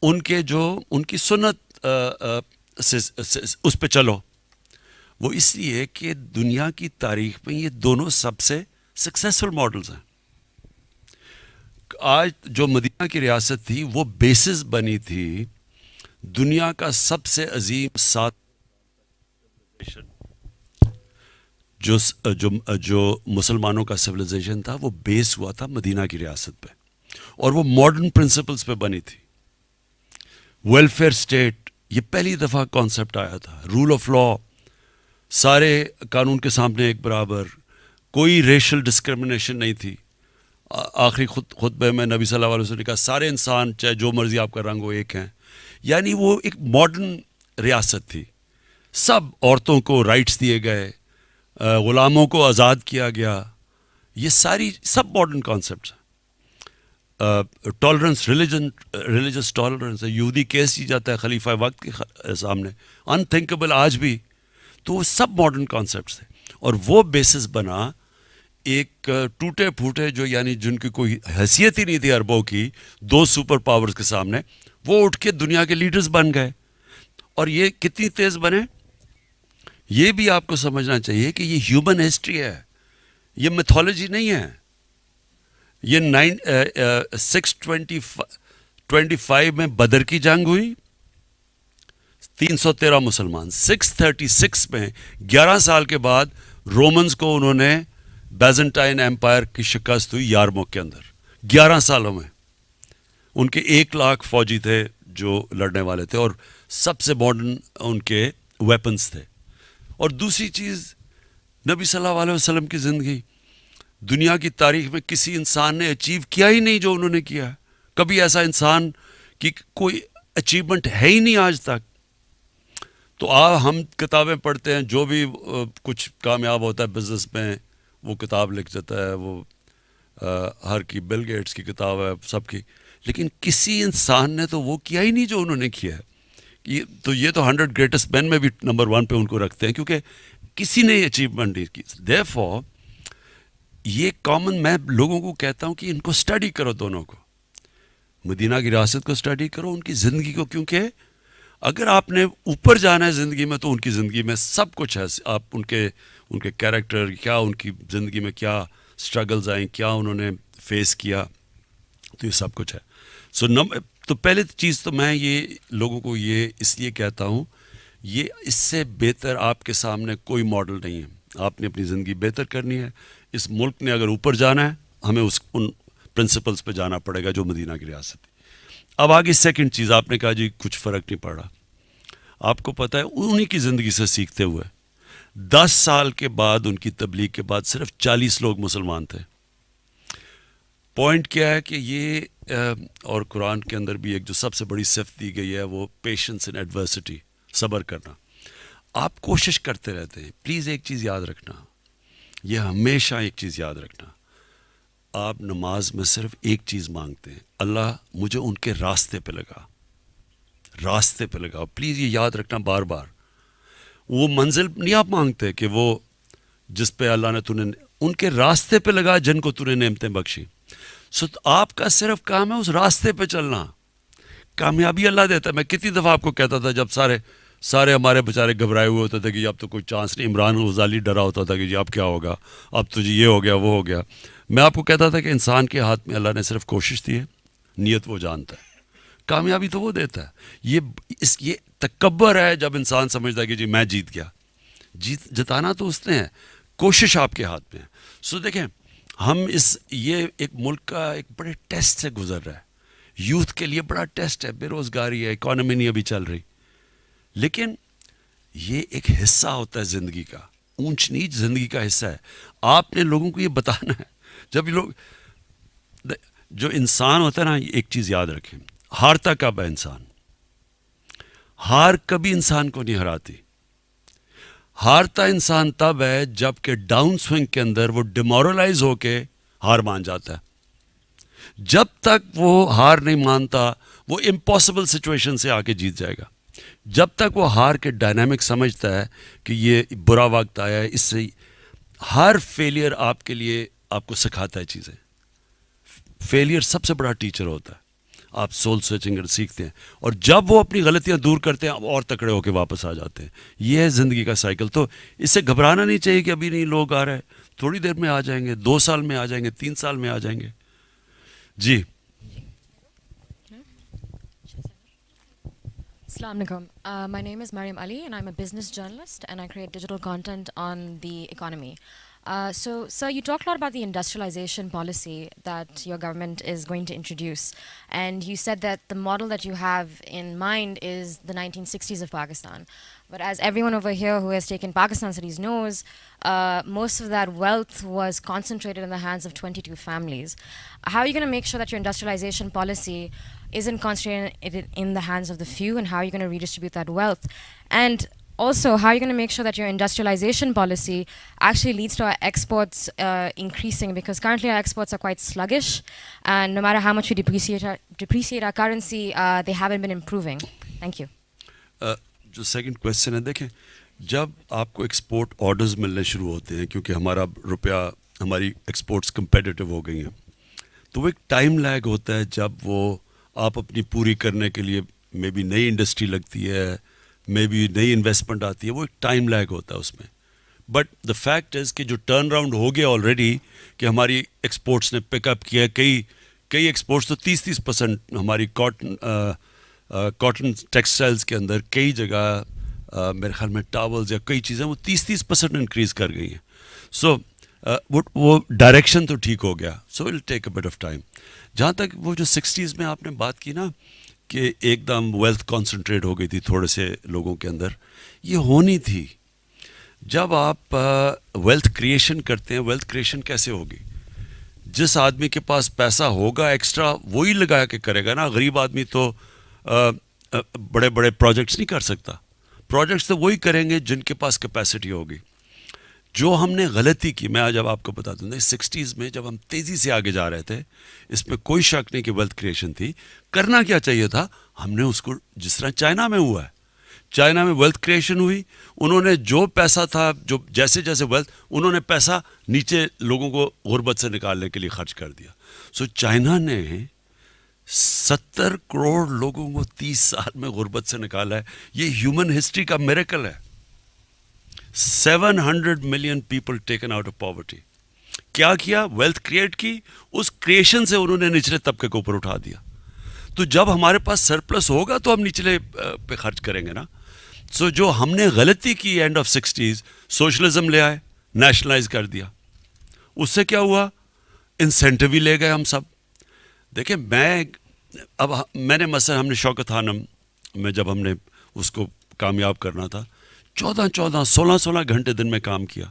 ان کی سنت سے اس پہ چلو. وہ اس لیے کہ دنیا کی تاریخ میں یہ دونوں سب سے سکسیسفل ماڈلز ہیں. آج جو مدینہ کی ریاست تھی وہ بیسز بنی تھی دنیا کا سب سے عظیم جو مسلمانوں کا سویلائزیشن تھا وہ بیس ہوا تھا مدینہ کی ریاست پہ, اور وہ ماڈرن پرنسپلز پہ بنی تھی. ویلفیئر اسٹیٹ یہ پہلی دفعہ کانسیپٹ آیا تھا, رول آف لا, سارے قانون کے سامنے ایک برابر, کوئی ریشل ڈسکرمنیشن نہیں تھی. آخری خطبے میں نبی صلی اللہ علیہ وسلم نے کہا سارے انسان چاہے جو مرضی آپ کا رنگ ہو ایک ہیں. یعنی وہ ایک ماڈرن ریاست تھی. سب عورتوں کو رائٹس دیے گئے, غلاموں کو آزاد کیا گیا. یہ ساری سب ماڈرن کانسیپٹس ہیں. ٹالرنس, ریلیجس ٹالرنس ہے. یہودی کیس کی جاتا ہے خلیفہ وقت کے سامنے, انتھنکیبل آج بھی. تو وہ سب ماڈرن کانسیپٹس تھے, اور وہ بیسس بنا ایک ٹوٹے پھوٹے جو یعنی جن کی کوئی حیثیت ہی نہیں تھی عربوں کی, 2 سپر پاورز کے سامنے وہ اٹھ کے دنیا کے لیڈرز بن گئے. اور یہ کتنی تیز بنے, یہ بھی آپ کو سمجھنا چاہیے کہ یہ ہیومن ہسٹری ہے, یہ میتھولوجی نہیں ہے. یہ 625 میں بدر کی جنگ ہوئی, 313 مسلمان. 636 میں 11 سال کے بعد رومنز کو انہوں نے بیزنٹائن ایمپائر کی شکست ہوئی یارموک کے اندر. 11 سالوں میں ان کے 1 لاکھ فوجی تھے جو لڑنے والے تھے, اور سب سے ماڈرن ان کے ویپنز تھے. اور دوسری چیز, نبی صلی اللہ علیہ وسلم کی زندگی دنیا کی تاریخ میں کسی انسان نے اچیو کیا ہی نہیں جو انہوں نے کیا. کبھی ایسا انسان کی کوئی اچیومنٹ ہے ہی نہیں آج تک. تو ہم کتابیں پڑھتے ہیں, جو بھی کچھ کامیاب ہوتا ہے بزنس میں وہ کتاب لکھ دیتا ہے, وہ ہر کی بل گیٹس کی کتاب ہے سب کی, لیکن کسی انسان نے تو وہ کیا ہی نہیں جو انہوں نے کیا ہے. یہ تو 100 گریٹسٹ مین میں بھی نمبر 1 پہ ان کو رکھتے ہیں, کیونکہ کسی نے یہ اچیومنٹ نہیں کی. دیئرفور یہ کامن, میں لوگوں کو کہتا ہوں کہ ان کو اسٹڈی کرو, دونوں کو, مدینہ کی ریاست کو اسٹڈی کرو, ان کی زندگی کو, کیونکہ اگر آپ نے اوپر جانا ہے زندگی میں تو ان کی زندگی میں سب کچھ ہے. آپ ان کے کیریکٹر کیا, ان کی زندگی میں کیا اسٹرگلز آئیں, کیا انہوں نے فیس کیا, تو یہ سب کچھ ہے. تو پہلے چیز تو میں یہ لوگوں کو یہ اس لیے کہتا ہوں, یہ اس سے بہتر آپ کے سامنے کوئی ماڈل نہیں ہے. آپ نے اپنی زندگی بہتر کرنی ہے. اس ملک نے اگر اوپر جانا ہے, ہمیں ان پرنسپلز پہ جانا پڑے گا جو مدینہ کی ریاست ہے. اب آگے سیکنڈ چیز, آپ نے کہا جی کچھ فرق نہیں پڑ رہا. آپ کو پتہ ہے انہی کی زندگی سے سیکھتے ہوئے 10 سال کے بعد, ان کی تبلیغ کے بعد صرف 40 لوگ مسلمان تھے. پوائنٹ کیا ہے کہ یہ, اور قرآن کے اندر بھی ایک جو سب سے بڑی صفت دی گئی ہے وہ پیشنس ان ایڈورسٹی, صبر کرنا. آپ کوشش کرتے رہتے ہیں. پلیز ایک چیز یاد رکھنا, یہ ہمیشہ ایک چیز یاد رکھنا, آپ نماز میں صرف ایک چیز مانگتے ہیں, اللہ مجھے ان کے راستے پہ لگا, راستے پہ لگا. پلیز یہ یاد رکھنا بار بار. وہ منزل نہیں آپ مانگتے کہ وہ جس پہ اللہ نے تُونے, ان کے راستے پہ لگا جن کو تو نے نعمتیں بخشی. سو آپ کا صرف کام ہے اس راستے پہ چلنا. کامیابی اللہ دیتا ہے. میں کتنی دفعہ آپ کو کہتا تھا جب سارے ہمارے بیچارے گھبرائے ہوئے ہوتے تھے کہ اب تو کوئی چانس نہیں. عمران غزالی ڈرا ہوتا تھا کہ جی اب کیا ہوگا, اب تو جی یہ ہو گیا وہ ہو گیا. میں آپ کو کہتا تھا کہ انسان کے ہاتھ میں اللہ نے صرف کوشش دی ہے, نیت وہ جانتا ہے, کامیابی تو وہ دیتا ہے. یہ تکبر ہے جب انسان سمجھتا ہے کہ جی میں جیت گیا. جتانا تو اس نے ہے, کوشش آپ کے ہاتھ میں ہے. سو دیکھیں, ہم یہ ایک ملک کا ایک بڑے ٹیسٹ سے گزر رہا ہے. یوتھ کے لیے بڑا ٹیسٹ ہے, بے روزگاری ہے, اکانومی نہیں ابھی چل رہی, لیکن یہ ایک حصہ ہوتا ہے زندگی کا, اونچ نیچ زندگی کا حصہ ہے. آپ نے لوگوں کو یہ بتانا ہے. جب لوگ, جو انسان ہوتا ہے نا, ایک چیز یاد رکھیں, ہارتا کب ہے انسان؟ ہار کبھی انسان کو نہیں ہراتی. ہارتا انسان تب ہے جب کہ ڈاؤن سوئنگ کے اندر وہ ڈیمورلائز ہو کے ہار مان جاتا ہے. جب تک وہ ہار نہیں مانتا وہ امپاسبل سچویشن سے آ کے جیت جائے گا. جب تک وہ ہار کے ڈائنامک سمجھتا ہے کہ یہ برا وقت آیا ہے, اس سے ہر فیلئر آپ کے لیے آپ کو سکھاتا ہے چیزیں. فیلئر سب سے بڑا ٹیچر ہوتا ہے. آپ سول سرچنگ سیکھتے ہیں, اور جب وہ اپنی غلطیاں دور کرتے ہیں اور تکڑے ہو کے واپس آ جاتے ہیں. یہ ہے زندگی کا سائیکل. تو اس سے گھبرانا نہیں چاہیے کہ ابھی نہیں لوگ آ رہے, تھوڑی دیر میں آ جائیں گے, 2 سال میں آ جائیں گے, 3 سال میں آ جائیں گے. جی Assalamu alaikum. My name is Mariam Ali and I'm a business journalist and I create digital content on the economy. So, sir, you talked a lot about the industrialization policy that your government is going to introduce. And you said that the model that you have in mind is the 1960s of Pakistan. But as everyone over here who has taken Pakistan studies knows, most of that wealth was concentrated in the hands of 22 families. How are you going to make sure that your industrialization policy isn't concentrated in the hands of the few, and how are you going to redistribute that wealth? And also, how are you going to make sure that your industrialization policy actually leads to our exports increasing? Because currently our exports are quite sluggish, and no matter how much we depreciate our currency, they haven't been improving. Thank you. جو second question ہے، دیکھیں جب آپ کو export orders ملنے شروع ہوتے ہیں کیونکہ ہمارا روپیہ، ہماری ایکسپورٹس کمپیٹیٹیو ہو گئی ہیں، تو وہ ایک ٹائم لیگ ہوتا ہے جب وہ آپ اپنی پوری کرنے کے لیے مے بی نئی انڈسٹری لگتی ہے، مے بی نئی انویسٹمنٹ آتی ہے، وہ ایک ٹائم لیگ ہوتا ہے اس میں. بٹ دا فیکٹ از کہ جو ٹرن راؤنڈ ہو گیا آلریڈی کہ ہماری ایکسپورٹس نے پک اپ کیا، کئی ایکسپورٹس تو 30% ہماری کاٹن ٹیکسٹائلز کے اندر کئی جگہ میرے خیال میں ٹاولز یا کئی چیزیں وہ 30% انکریز کر گئی ہیں. سو وہ ڈائریکشن تو ٹھیک ہو گیا. سو ول ٹیک اے بٹ آف ٹائم. جہاں تک وہ جو 60s میں آپ نے بات کی نا کہ ایک دم ویلتھ کانسنٹریٹ ہو گئی تھی تھوڑے سے لوگوں کے اندر، یہ ہونی تھی. جب آپ ویلتھ کریشن کرتے ہیں، ویلتھ کریشن کیسے ہوگی؟ جس آدمی کے پاس پیسہ ہوگا ایکسٹرا وہی لگا کے کرے گا نا. غریب آدمی تو بڑے بڑے پروجیکٹس نہیں کر سکتا. پروجیکٹس تو وہی کریں گے جن کے پاس کیپیسٹی ہوگی. جو ہم نے غلطی کی، میں جب آپ کو بتا دوں گا 60s میں جب ہم تیزی سے آگے جا رہے تھے، اس میں کوئی شک نہیں کہ ویلتھ کریشن تھی. کرنا کیا چاہیے تھا؟ ہم نے اس کو جس طرح چائنا میں ہوا ہے، چائنا میں ویلتھ کریشن ہوئی، انہوں نے جو پیسہ تھا، جو جیسے جیسے ویلتھ، انہوں نے پیسہ نیچے لوگوں کو غربت سے نکالنے کے لیے خرچ کر دیا. سو چائنا نے 70 کروڑ لوگوں کو 30 سال میں غربت سے نکالا ہے. یہ ہیومن ہسٹری کا میریکل ہے. 700 million people taken out of poverty. کیا کیا؟ ویلتھ کریٹ کی. اس کریشن سے انہوں نے نچلے طبقے کو اوپر اٹھا دیا. تو جب ہمارے پاس سرپلس ہوگا تو ہم نچلے پہ خرچ کریں گے نا. سو جو ہم نے غلطی کی اینڈ آف 60s، سوشلزم لے آئے، نیشنلائز کر دیا. اس سے کیا ہوا؟ انسینٹیو ہی لے گئے ہم سب. دیکھیں میں نے مثلا ہم نے شوکت خانم میں جب ہم نے اس کو کامیاب کرنا تھا 14 16 گھنٹے دن میں کام کیا.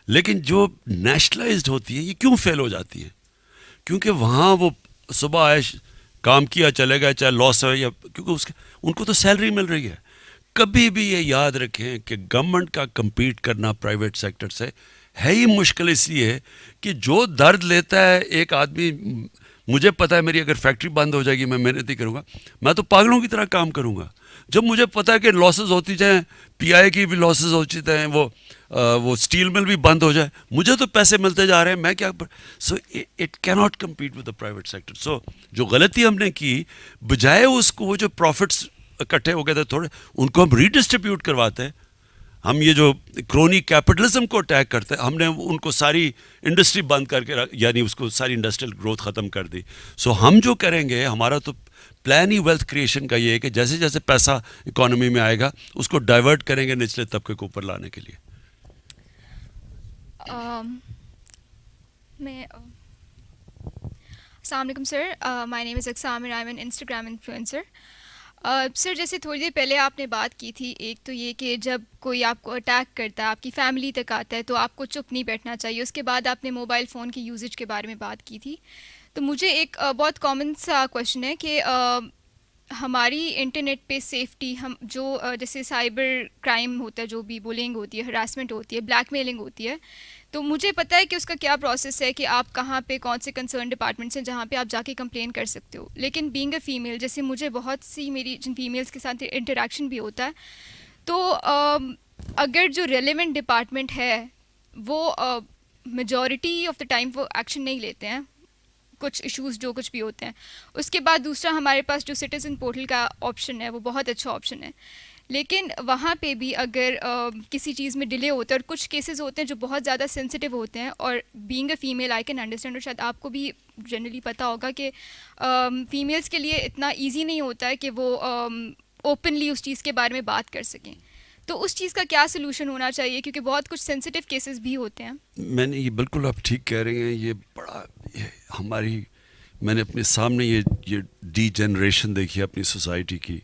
لیکن جو نیشنلائزڈ ہوتی ہے یہ کیوں فیل ہو جاتی ہے؟ کیونکہ وہاں وہ صبح آئے، کام کیا، چلے گئے، چاہے لاس ہو یا کیونکہ ان کو تو سیلری مل رہی ہے. کبھی بھی یہ یاد رکھیں کہ گورنمنٹ کا کمپیٹ کرنا پرائیویٹ سیکٹر سے ہے ہی مشکل، اس لیے کہ جو درد لیتا ہے ایک آدمی، مجھے پتہ ہے میری اگر فیکٹری بند ہو جائے گی میں محنت ہی کروں گا، میں تو پاگلوں کی طرح کام کروں گا. جب مجھے پتہ ہے کہ لاسز ہوتی جائیں، پی آئی کی بھی لاسز ہوتی جائیں، وہ اسٹیل مل بھی بند ہو جائے، مجھے تو پیسے ملتے جا رہے ہیں، میں کیا. So it key not compete with the private sector. So جو غلطی ہم نے کی، بجائے اس کو وہ جو پروفٹس اکٹھے ہو گئے تھے تھوڑے، ان کو ہم ریڈسٹریبیوٹ کرواتے ہیں. ہم یہ جو کرونی کیپٹلزم کو اٹیک کرتے ہیں، ہم نے ان کو ساری انڈسٹری بند کر کے یعنی اس کو ساری انڈسٹریل گروتھ ختم کر دی. سو ہم جو کریں گے، ہمارا تو پلان ہی ویلتھ کریشن کا یہ ہے کہ جیسے جیسے پیسہ اکانومی میں آئے گا اس کو ڈائیورٹ کریں گے نچلے طبقے کو اوپر لانے کے لیے. السلام علیکم سر. مائی name is Aqsam and I am an Instagram influencer. Sir جیسے تھوڑی دیر پہلے آپ نے بات کی تھی، ایک تو یہ کہ جب کوئی آپ کو اٹیک کرتا ہے، آپ کی فیملی تک آتا ہے، تو آپ کو چپ نہیں بیٹھنا چاہیے. اس کے بعد آپ نے موبائل فون کی یوزیج کے بارے میں بات کی تھی. تو مجھے ایک بہت کامن سا کویشچن ہے کہ ہماری انٹرنیٹ پہ سیفٹی، ہم جو جیسے سائبر کرائم ہوتا ہے، جو بھی بولنگ ہوتی ہے، ہراسمنٹ ہوتی ہے، بلیک میلنگ ہوتی ہے، تو مجھے پتہ ہے کہ اس کا کیا پروسیس ہے کہ آپ کہاں پہ کون سے کنسرن ڈپارٹمنٹس ہیں جہاں پہ آپ جا کے کمپلین کر سکتے ہو. لیکن بینگ اے فیمیل، جیسے مجھے بہت سی میری جن فیمیلس کے ساتھ انٹریکشن بھی ہوتا ہے، تو اگر جو ریلیونٹ ڈپارٹمنٹ ہے وہ میجورٹی آف دا ٹائم وہ ایکشن نہیں لیتے ہیں، کچھ ایشوز جو کچھ بھی ہوتے ہیں. اس کے بعد دوسرا ہمارے پاس جو سٹیزن پورٹل کا آپشن ہے وہ بہت اچھا آپشن ہے، لیکن وہاں پہ بھی اگر کسی چیز میں ڈیلے ہوتا ہے، اور کچھ کیسز ہوتے ہیں جو بہت زیادہ سینسٹیو ہوتے ہیں، اور being a female I can understand, اور شاید آپ کو بھی جنرلی پتہ ہوگا کہ فیمیلس کے لیے اتنا ایزی نہیں ہوتا ہے کہ وہ اوپنلی اس چیز کے بارے میں بات کر سکیں. تو اس چیز کا کیا سلوشن ہونا چاہیے، کیونکہ بہت کچھ سینسٹیو کیسز بھی ہوتے ہیں. میں نے یہ بالکل آپ ٹھیک کہہ رہے ہیں. یہ بڑا میں نے اپنے سامنے یہ ڈی جنریشن دیکھی اپنی سوسائٹی کی.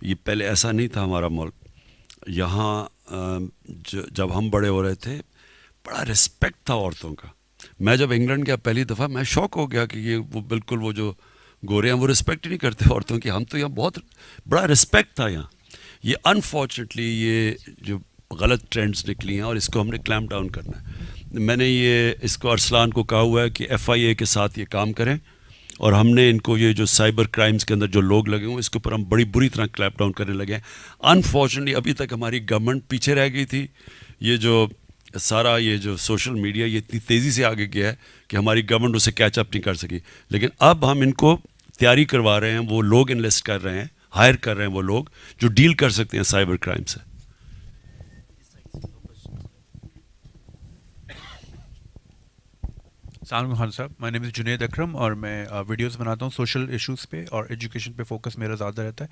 یہ پہلے ایسا نہیں تھا ہمارا ملک. یہاں جب ہم بڑے ہو رہے تھے بڑا رسپیکٹ تھا عورتوں کا. میں جب انگلینڈ گیا پہلی دفعہ میں شوق ہو گیا کہ یہ وہ بالکل وہ جو گورے ہیں وہ رسپیکٹ ہی نہیں کرتے عورتوں کی. ہم تو یہاں بہت بڑا رسپیکٹ تھا یہاں. یہ انفارچونیٹلی یہ جو غلط ٹرینڈز نکلی ہیں اور اس کو ہم نے کلیمپ ڈاؤن کرنا ہے. میں نے یہ اس کو ارسلان کو کہا ہوا ہے کہ FIA کے ساتھ یہ کام کریں اور ہم نے ان کو یہ جو سائبر کرائمز کے اندر جو لوگ لگے ہوئے اس کے اوپر ہم بڑی بری طرح کلیپ ڈاؤن کرنے لگے ہیں. انفارچونیٹلی ابھی تک ہماری گورنمنٹ پیچھے رہ گئی تھی. یہ جو سارا یہ جو سوشل میڈیا یہ اتنی تیزی سے آگے گیا ہے کہ ہماری گورنمنٹ اسے کیچ اپ نہیں کر سکی. لیکن اب ہم ان کو تیاری کروا رہے ہیں, وہ لوگ انلیسٹ کر رہے ہیں, ہائر کر رہے ہیں وہ لوگ جو ڈیل کر سکتے ہیں سائبر کرائم سے. السلام علیکم خان صاحب, مائی نیم از جنید اکرم اور میں ویڈیوز بناتا ہوں سوشل ایشوز پہ اور ایجوکیشن پہ فوکس میرا زیادہ رہتا ہے.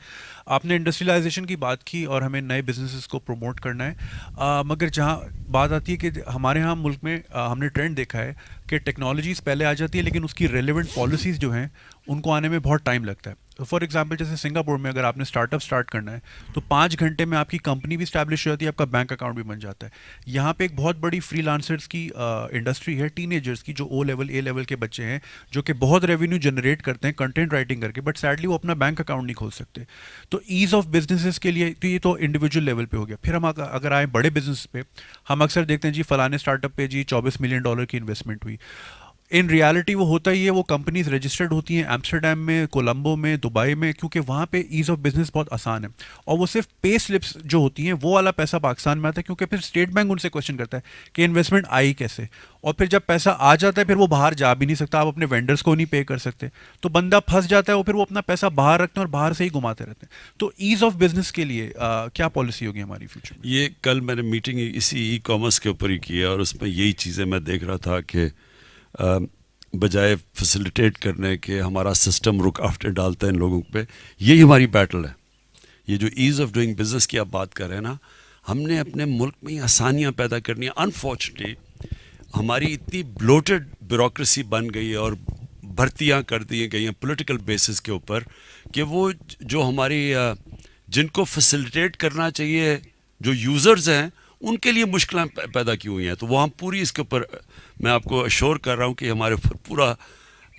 آپ نے انڈسٹریلائزیشن کی بات کی اور ہمیں نئے بزنسز کو پروموٹ کرنا ہے, مگر جہاں بات آتی ہے کہ ہمارے ہاں ملک میں ہم نے ٹرینڈ دیکھا ہے کہ ٹیکنالوجیز پہلے آ جاتی ہے لیکن اس کی ریلیونٹ پالیسیز جو ہیں ان کو آنے میں بہت ٹائم لگتا ہے. فار ایگزامپل جیسے سنگاپور میں اگر آپ نے اسٹارٹ اپ اسٹارٹ کرنا ہے تو 5 گھنٹے میں آپ کی کمپنی بھی اسٹیبلش ہو جاتی ہے, آپ کا بینک اکاؤنٹ بھی بن جاتا ہے. یہاں پہ ایک بہت بڑی فری لانسرس کی انڈسٹری ہے, ٹین ایجرس کی, جو A لیول کے بچے ہیں جو کہ بہت ریونیو جنریٹ کرتے ہیں کنٹینٹ رائٹنگ کر کے, بٹ سیڈلی وہ اپنا بینک اکاؤنٹ نہیں کھول سکتے. تو ایز آف بزنسز کے لیے تو یہ تو انڈیویجول لیول پہ ہو گیا. پھر ہم اگر آئیں بڑے بزنس پہ, ہم اکثر دیکھتے ہیں جی فلانے اسٹارٹ اپ پہ جی $24 ملین کی انویسٹمنٹ ہوئی. ان ریالٹی وہ ہوتا ہی ہے, وہ کمپنیز رجسٹرڈ ہوتی ہیں ایمسٹرڈیم میں, کولمبو میں, دبئی میں, کیونکہ وہاں پہ ایز آف بزنس بہت آسان ہے. اور وہ صرف پے سلپس جو ہوتی ہیں وہ والا پیسہ پاکستان میں آتا ہے, کیونکہ پھر اسٹیٹ بینک ان سے کوشچن کرتا ہے کہ انویسٹمنٹ آئی کیسے, اور پھر جب پیسہ آ جاتا ہے پھر وہ باہر جا بھی نہیں سکتا, آپ اپنے وینڈرس کو نہیں پے کر سکتے, تو بندہ پھنس جاتا ہے, وہ پھر وہ اپنا پیسہ باہر رکھتے ہیں اور باہر سے ہی گھماتے رہتے ہیں. تو ایز آف بزنس کے لیے کیا پالیسی ہوگی ہماری فیوچر میں؟ یہ کل میں نے میٹنگ اسی ای کامرس کے اوپر ہی کی ہے اور اس میں یہی چیزیں میں دیکھ رہا تھا کہ بجائے فیسیلیٹیٹ کرنے کے ہمارا سسٹم رک آفٹر ڈالتا ہے ان لوگوں پہ. یہی ہماری بیٹل ہے. یہ جو ایز آف ڈوئنگ بزنس کی آپ بات کر رہے ہیں نا, ہم نے اپنے ملک میں ہی آسانیاں پیدا کرنی ہیں. انفارچونیٹلی ہماری اتنی بلوٹڈ بیوروکریسی بن گئی ہے اور بھرتیاں کر دی گئی ہیں پولیٹیکل بیسس کے اوپر کہ وہ جو ہماری جن کو فیسیلیٹیٹ کرنا چاہیے جو یوزرز ہیں ان کے لیے مشکلیں پیدا کی ہوئی ہیں. تو وہ ہم پوری اس کے اوپر میں آپ کو اشور کر رہا ہوں کہ ہمارے اوپر پورا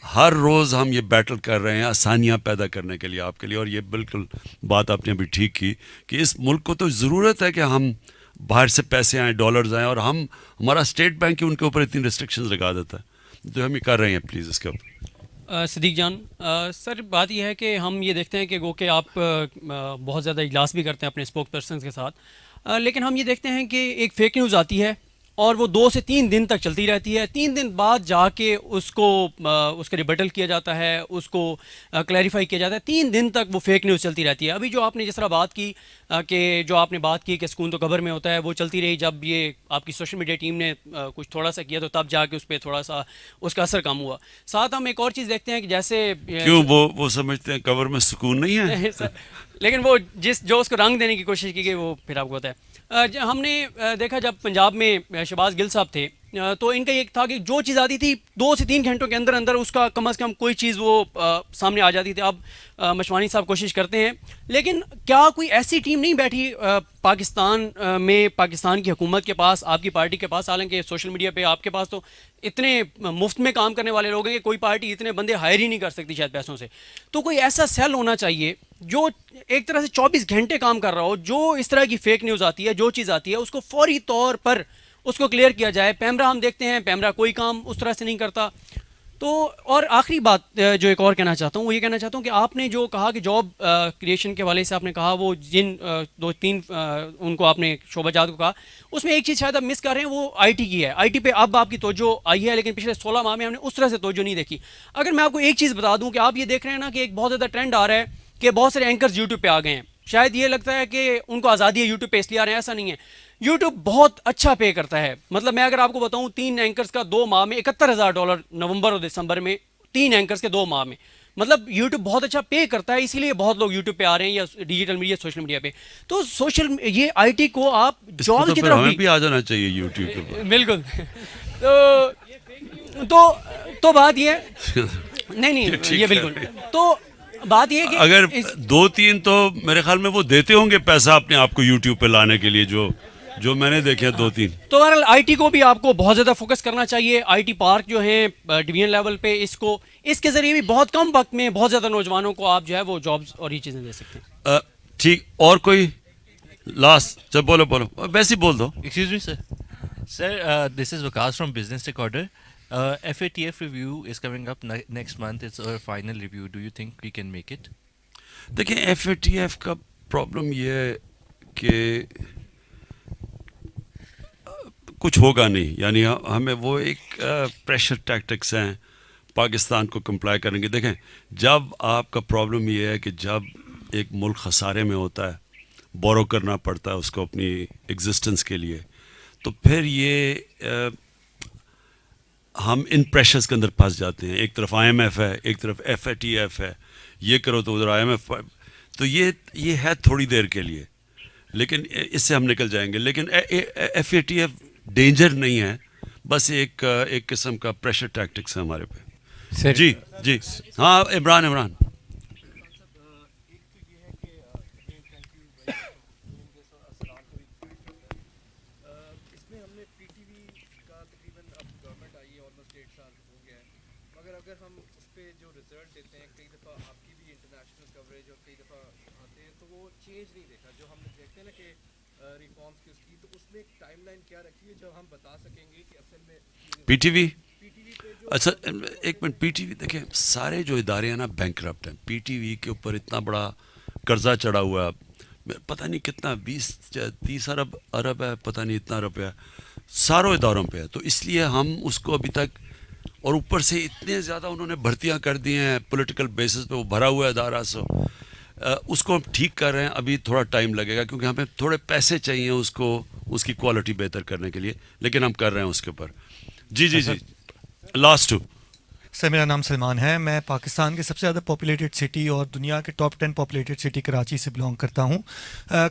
ہر روز ہم یہ بیٹل کر رہے ہیں آسانیاں پیدا کرنے کے لیے آپ کے لیے. اور یہ بالکل بات آپ نے ابھی ٹھیک کی کہ اس ملک کو تو ضرورت ہے کہ ہم باہر سے پیسے آئیں, ڈالرز آئیں, اور ہمارا اسٹیٹ بینک ان کے اوپر اتنی ریسٹرکشنز لگا دیتا ہے. جو ہم یہ کر رہے ہیں پلیز اس کے اوپر. صدیق جان, سر بات یہ ہے کہ ہم یہ دیکھتے ہیں کہ گو کہ آپ بہت زیادہ اجلاس بھی کرتے ہیں اپنے اسپوک پرسنز کے ساتھ, لیکن ہم یہ دیکھتے ہیں کہ ایک فیک نیوز آتی ہے اور وہ 2 سے 3 دن تک چلتی رہتی ہے. 3 دن بعد جا کے اس کا ریبٹل کیا جاتا ہے, اس کو کلیریفائی کیا جاتا ہے. 3 دن تک وہ فیک نیوز چلتی رہتی ہے. ابھی جو آپ نے جس طرح بات کی کہ سکون تو قبر میں ہوتا ہے, وہ چلتی رہی. جب یہ آپ کی سوشل میڈیا ٹیم نے کچھ تھوڑا سا کیا تو تب جا کے اس پہ تھوڑا سا اس کا اثر کم ہوا. ساتھ ہم ایک اور چیز دیکھتے ہیں کہ جیسے کیوں وہ سمجھتے ہیں قبر میں سکون نہیں ہے لیکن وہ جو اس کو رنگ دینے کی کوشش کی گئی وہ پھر آپ کو پتہ ہے. ہم نے دیکھا جب پنجاب میں شہباز گل صاحب تھے تو ان کا یہ تھا کہ جو چیز آتی تھی 2 سے 3 گھنٹوں کے اندر اس کا کم از کم کوئی چیز وہ سامنے آ جاتی تھی. اب مشوانی صاحب کوشش کرتے ہیں, لیکن کیا کوئی ایسی ٹیم نہیں بیٹھی پاکستان میں, پاکستان کی حکومت کے پاس, آپ کی پارٹی کے پاس, حالانکہ سوشل میڈیا پہ آپ کے پاس تو اتنے مفت میں کام کرنے والے لوگ ہیں کہ کوئی پارٹی اتنے بندے ہائر ہی نہیں کر سکتی شاید پیسوں سے. تو کوئی ایسا سیل ہونا چاہیے جو ایک طرح سے 24 گھنٹے کام کر رہا ہو, جو اس طرح کی فیک نیوز آتی ہے, جو چیز آتی ہے اس کو فوری طور پر اس کو کلیئر کیا جائے. پیمرا ہم دیکھتے ہیں, پیمرا کوئی کام اس طرح سے نہیں کرتا. تو اور آخری بات جو ایک اور کہنا چاہتا ہوں وہ یہ کہنا چاہتا ہوں کہ آپ نے جو کہا کہ جاب کریشن کے حوالے سے آپ نے کہا وہ جن 2-3 ان کو آپ نے شعبہ جات کو کہا, اس میں ایک چیز شاید آپ مس کر رہے ہیں, وہ آئی ٹی کی ہے. آئی ٹی پہ اب آپ کی توجہ آئی ہے, لیکن پچھلے 16 ماہ میں ہم نے اس طرح سے توجہ نہیں دیکھی. اگر میں آپ کو ایک چیز بتا دوں کہ آپ یہ دیکھ رہے ہیں نا کہ ایک بہت زیادہ ٹرینڈ آ رہا ہے کہ بہت سارے اینکرز یوٹیوب پہ آ گئے ہیں. شاید یہ لگتا ہے کہ ان کو آزادی ہے یوٹیوب پہ اس لیے آ رہے ہیں, ایسا نہیں ہے. یوٹیوب بہت اچھا پے کرتا ہے. مطلب میں اگر آپ کو بتاؤں 3 اینکرز کا 2 ماہ میں $71,000 نومبر اور دسمبر میں 3 اینکرز کے 2 ماہ میں, مطلب یوٹیوب بہت اچھا پے کرتا ہے, اسی لیے بہت لوگ یوٹیوب پہ آ رہے ہیں یا ڈیجیٹل میڈیا سوشل میڈیا پہ. تو یہ آئی ٹی کو آپ جاب کی طرف بھی آ جانا چاہیے یوٹیوب پہ. بالکل. تو بات یہ نہیں یہ بالکل. تو بات یہ ہے کہ اگر 2-3 تو میرے خیال میں وہ دیتے ہوں گے پیسہ اپنے آپ کو یوٹیوب پہ لانے کے لیے, جو میں نے دیکھے 2-3. تو بہرحال آئی ٹی کو بھی آپ کو بہت زیادہ فوکس کرنا چاہیے. آئی ٹی پارک جو ہیں ڈویژن لیول پہ, اس کے ذریعے بھی بہت کم وقت میں بہت زیادہ نوجوانوں کو آپ جو ہے وہ جابز اور یہ چیزیں دے سکتے ہیں. ٹھیک, اور کوئی لاسٹ؟ جب بولو ویسے ہی بول دو. Excuse me, sir. Sir, this is Vikas from Business Recorder. FATF review is coming up next month. It's our final review. Do you think we can make it? دیکھیں ایف اے ٹی ایف کا problem یہ ہے کہ کچھ ہوگا نہیں, یعنی ہمیں وہ ایک پریشر ٹیکٹکس ہیں پاکستان کو کمپلائی کریں گے. دیکھیں جب آپ کا پرابلم یہ ہے کہ جب ایک ملک خسارے میں ہوتا ہے, بورو کرنا پڑتا ہے اس کو اپنی ایگزسٹنس کے لیے, تو پھر یہ ہم ان پریشرز کے اندر پھنس جاتے ہیں. ایک طرف آئی ایم ایف ہے, ایک طرف ایف اے ٹی ایف ہے, یہ کرو تو ادھر آئی ایم ایف, تو یہ ہے تھوڑی دیر کے لیے, لیکن اس سے ہم نکل جائیں گے. لیکن F A T F danger نہیں ہے, بس ایک قسم کا پریشر ٹیکٹکس ہے ہمارے پہ. جی ہاں عمران. پی ٹی وی, اچھا ایک منٹ, پی ٹی وی دیکھیں سارے جو ادارے ہیں نا بینکرپٹ ہیں. پی ٹی وی کے اوپر اتنا بڑا قرضہ چڑھا ہوا ہے, پتہ نہیں کتنا 20-30 ارب ہے, پتہ نہیں اتنا روپیہ ساروں اداروں پہ ہے. تو اس لیے ہم اس کو ابھی تک, اور اوپر سے اتنے زیادہ انہوں نے بھرتیاں کر دی ہیں پولیٹیکل بیسس پہ, وہ بھرا ہوا ہے ادارہ, اس کو ہم ٹھیک کر رہے ہیں. ابھی تھوڑا ٹائم لگے گا کیونکہ ہمیں تھوڑے پیسے چاہیے اس کی کوالٹی بہتر کرنے کے لیے, لیکن ہم کر رہے ہیں اس کے اوپر. جی لاسٹ. سر میرا نام سلمان ہے, میں پاکستان کے سب سے زیادہ پاپولیٹڈ سٹی اور دنیا کے ٹاپ 10 پاپولیٹڈ سٹی کراچی سے بلانگ کرتا ہوں.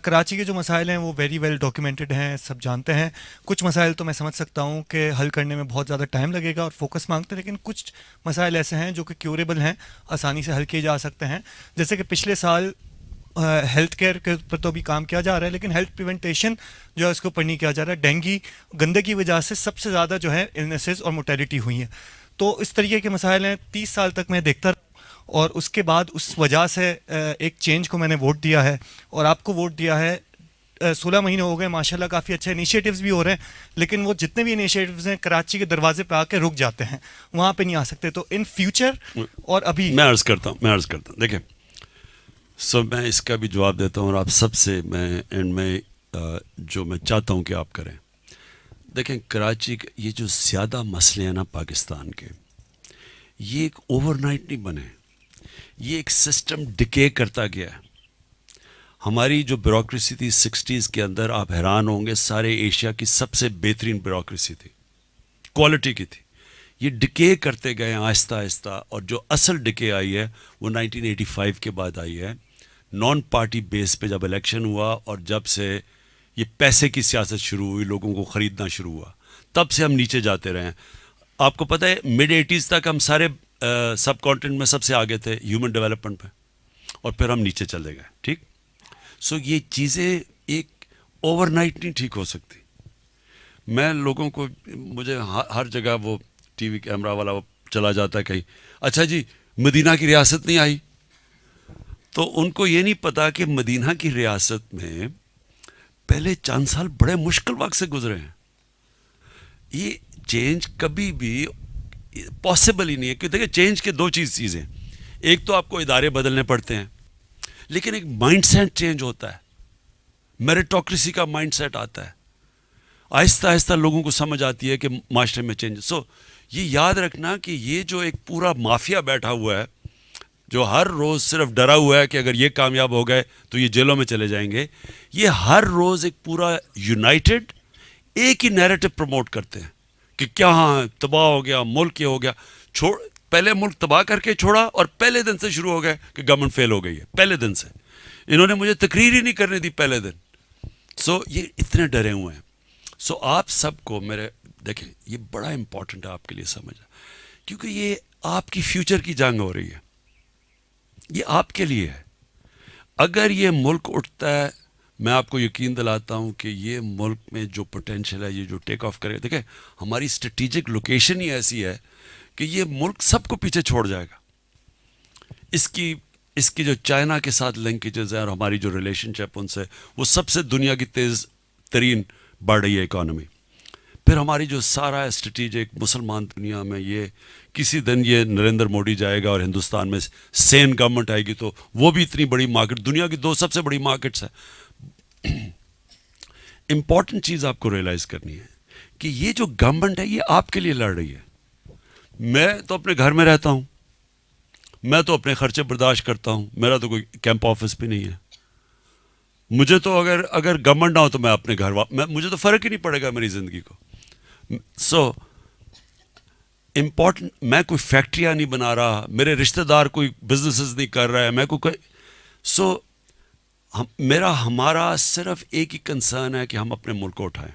کراچی کے جو مسائل ہیں وہ ویری ویل ڈاکیومنٹڈ ہیں, سب جانتے ہیں. کچھ مسائل تو میں سمجھ سکتا ہوں کہ حل کرنے میں بہت زیادہ ٹائم لگے گا اور فوکس مانگتے ہیں, لیکن کچھ مسائل ایسے ہیں جو کہ کیوریبل ہیں, آسانی سے حل کیے جا سکتے ہیں. جیسے کہ پچھلے سال ہیلتھ کیئر کے پر تو بھی کام کیا جا رہا ہے, لیکن ہیلتھ پریونٹیشن جو ہے اس کے اوپر نہیں کیا جا رہا ہے. ڈینگی گندگی کی وجہ سے سب سے زیادہ جو ہے النیسز اور موٹیلٹی ہوئی ہیں. تو اس طریقے کے مسائل ہیں. 30 سال تک میں دیکھتا رہا, اور اس کے بعد اس وجہ سے ایک چینج کو میں نے ووٹ دیا ہے, اور آپ کو ووٹ دیا ہے. 16 مہینے ہو گئے, ماشاءاللہ کافی اچھے انیشیٹیوز بھی ہو رہے ہیں, لیکن وہ جتنے بھی انیشیٹیوز ہیں کراچی کے دروازے پہ آ کے رک جاتے ہیں, وہاں پہ نہیں آ سکتے. تو ان فیوچر اور ابھی میں عرض کرتا ہوں دیکھیں میں اس کا بھی جواب دیتا ہوں, اور آپ سب سے میں اینڈ میں جو میں چاہتا ہوں کہ آپ کریں. دیکھیں کراچی کے یہ جو زیادہ مسئلے ہیں نا پاکستان کے, یہ ایک اوور نائٹ نہیں بنے, یہ ایک سسٹم ڈکے کرتا گیا ہے. ہماری جو بیوروکریسی تھی 60s کے اندر, آپ حیران ہوں گے, سارے ایشیا کی سب سے بہترین بیوروکریسی تھی, کوالٹی کی تھی. یہ ڈکے کرتے گئے آہستہ آہستہ, اور جو اصل ڈکے آئی ہے وہ 1985 کے بعد آئی ہے. نان پارٹی بیس پہ جب الیکشن ہوا اور جب سے یہ پیسے کی سیاست شروع ہوئی, لوگوں کو خریدنا شروع ہوا, تب سے ہم نیچے جاتے رہے ہیں. آپ کو پتہ ہے مڈ 80s تک ہم سارے سب کانٹیننٹ میں سب سے آگے تھے ہیومن ڈیولپمنٹ پہ, اور پھر ہم نیچے چلے گئے. ٹھیک, یہ چیزیں ایک اوور نائٹ نہیں ٹھیک ہو سکتی. میں لوگوں کو, مجھے ہر جگہ وہ ٹی وی کیمرہ والا وہ چلا جاتا ہے کہیں, اچھا جی مدینہ کی ریاست نہیں آئی, تو ان کو یہ نہیں پتا کہ مدینہ کی ریاست میں پہلے چند سال بڑے مشکل وقت سے گزرے ہیں. یہ چینج کبھی بھی پاسبل ہی نہیں ہے, کیونکہ دیکھیں چینج کے 2 چیزیں, ایک تو آپ کو ادارے بدلنے پڑتے ہیں, لیکن ایک مائنڈ سیٹ چینج ہوتا ہے, میریٹوکریسی کا مائنڈ سیٹ آتا ہے. آہستہ آہستہ لوگوں کو سمجھ آتی ہے کہ معاشرے میں چینج. یہ یاد رکھنا کہ یہ جو ایک پورا مافیا بیٹھا ہوا ہے, جو ہر روز صرف ڈرا ہوا ہے کہ اگر یہ کامیاب ہو گئے تو یہ جیلوں میں چلے جائیں گے, یہ ہر روز ایک پورا یونائٹڈ ایک ہی نیریٹو پروموٹ کرتے ہیں کہ کیا ہاں تباہ ہو گیا ملک, یہ ہو گیا, پہلے ملک تباہ کر کے چھوڑا, اور پہلے دن سے شروع ہو گئے کہ گورنمنٹ فیل ہو گئی ہے. پہلے دن سے انہوں نے مجھے تقریر ہی نہیں کرنے دی پہلے دن. یہ اتنے ڈرے ہوئے ہیں. آپ سب کو میرے دیکھیں, یہ بڑا امپورٹنٹ ہے آپ کے لیے سمجھنا, کیونکہ یہ آپ کی فیوچر کی جنگ ہو رہی ہے. یہ آپ کے لیے ہے. اگر یہ ملک اٹھتا ہے, میں آپ کو یقین دلاتا ہوں کہ یہ ملک میں جو پوٹینشیل ہے, یہ جو ٹیک آف کرے گا, دیکھیں ہماری اسٹریٹجک لوکیشن ہی ایسی ہے کہ یہ ملک سب کو پیچھے چھوڑ جائے گا. اس کی جو چائنا کے ساتھ لنکیجز ہیں اور ہماری جو ریلیشن شپ ان سے, وہ سب سے دنیا کی تیز ترین بڑھ رہی ہے اکانومی. پھر ہماری جو سارا اسٹریٹجک مسلمان دنیا میں, یہ کسی دن یہ نریندر موڈی جائے گا اور ہندوستان میں سین گورنمنٹ آئے گی تو وہ بھی اتنی بڑی مارکیٹ, دنیا کی 2 سب سے بڑی مارکیٹس ہیں. امپورٹنٹ چیز آپ کو ریئلائز کرنی ہے کہ یہ جو گورنمنٹ ہے یہ آپ کے لیے لڑ رہی ہے. میں تو اپنے گھر میں رہتا ہوں, میں تو اپنے خرچے برداشت کرتا ہوں, میرا تو کوئی کیمپ آفس بھی نہیں ہے. مجھے تو اگر گورنمنٹ نہ ہو تو میں اپنے گھر مجھے تو فرق ہی نہیں پڑے گا میری زندگی کو. سو امپورٹنٹ, میں کوئی فیکٹریاں نہیں بنا رہا, میرے رشتہ دار کوئی بزنسز نہیں کر رہا ہے, میں کوئی سو ہمارا صرف ایک ہی کنسرن ہے کہ ہم اپنے ملک کو اٹھائیں.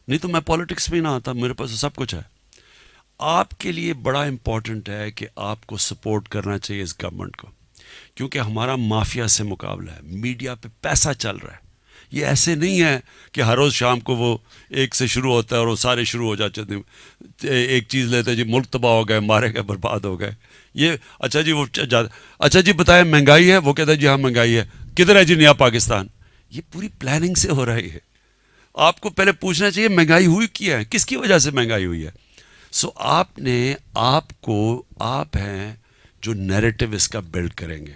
نہیں تو میں پالیٹکس میں نہ آتا, میرے پاس سب کچھ ہے. آپ کے لیے بڑا امپورٹنٹ ہے کہ آپ کو سپورٹ کرنا چاہیے اس گورنمنٹ کو, کیونکہ ہمارا مافیا سے مقابلہ ہے, میڈیا پہ پیسہ چل رہا ہے. یہ ایسے نہیں ہے کہ ہر روز شام کو وہ ایک سے شروع ہوتا ہے اور وہ سارے شروع ہو جاتے ہیں, ایک چیز لیتے ہیں, جی ملک تباہ ہو گئے, مارے گئے, برباد ہو گئے. یہ اچھا جی وہ اچھا جی بتائیں مہنگائی ہے, وہ کہتا ہے جی ہاں مہنگائی ہے, کدھر ہے جی نیا پاکستان. یہ پوری پلاننگ سے ہو رہی ہے. آپ کو پہلے پوچھنا چاہیے مہنگائی ہوئی کیا ہے, کس کی وجہ سے مہنگائی ہوئی ہے. سو آپ ہیں جو نیریٹو اس کا بلڈ کریں گے.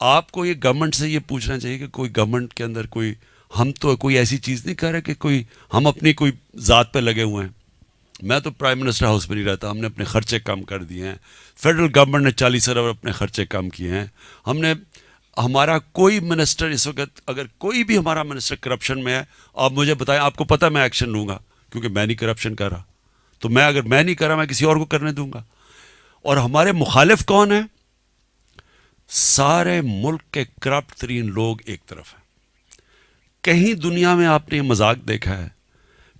آپ کو یہ گورنمنٹ سے یہ پوچھنا چاہیے کہ کوئی گورنمنٹ کے اندر ہم تو کوئی ایسی چیز نہیں کر رہے کہ ہم اپنی کوئی ذات پہ لگے ہوئے ہیں. میں تو پرائم منسٹر ہاؤس میں نہیں رہتا, ہم نے اپنے خرچے کم کر دیے ہیں. فیڈرل گورنمنٹ نے 40 ارب اپنے خرچے کم کیے ہیں. ہمارا کوئی منسٹر اس وقت, اگر کوئی بھی ہمارا منسٹر کرپشن میں ہے, آپ مجھے بتائیں, آپ کو پتہ میں ایکشن لوں گا, کیونکہ میں نہیں کرپشن کر رہا. تو اگر میں نہیں کر رہا, میں کسی اور کو کرنے دوں گا. اور ہمارے مخالف کون ہیں؟ سارے ملک کے کرپٹ ترین لوگ ایک طرف ہیں. کہیں دنیا میں آپ نے یہ مذاق دیکھا ہے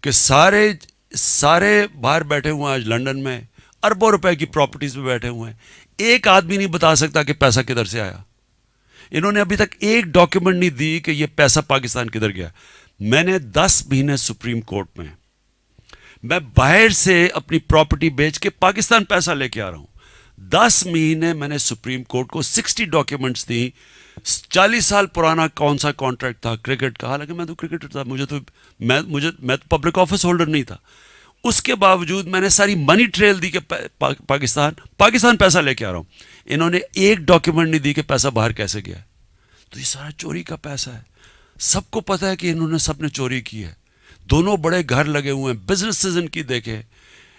کہ سارے باہر بیٹھے ہوئے ہیں آج لنڈن میں, اربوں روپے کی پراپرٹیز میں بیٹھے ہوئے ہیں, ایک آدمی نہیں بتا سکتا کہ پیسہ کدھر سے آیا. انہوں نے ابھی تک ایک ڈاکیومنٹ نہیں دی کہ یہ پیسہ پاکستان کدھر گیا. میں نے 10 مہینے سپریم کورٹ میں باہر سے اپنی پراپرٹی بیچ کے پاکستان پیسہ لے کے آ رہا ہوں. 10 مہینے میں نے سپریم کورٹ کو 60 ڈاکیومنٹس دی. 40 سال پرانا کون سا کانٹریکٹ تھا کرکٹ کا, حالانکہ میں تو کرکٹر تھا, میں تو پبلک آفس ہولڈر نہیں تھا. اس کے باوجود میں نے ساری منی ٹریل دی کہ پاکستان پیسہ لے کے آ رہا ہوں. انہوں نے ایک ڈاکیومنٹ نہیں دی کہ پیسہ باہر کیسے گیا. تو یہ سارا چوری کا پیسہ ہے. سب کو پتہ ہے کہ انہوں نے سب نے چوری کی ہے. دونوں بڑے گھر لگے ہوئے ہیں, بزنسز ان کی دیکھیں,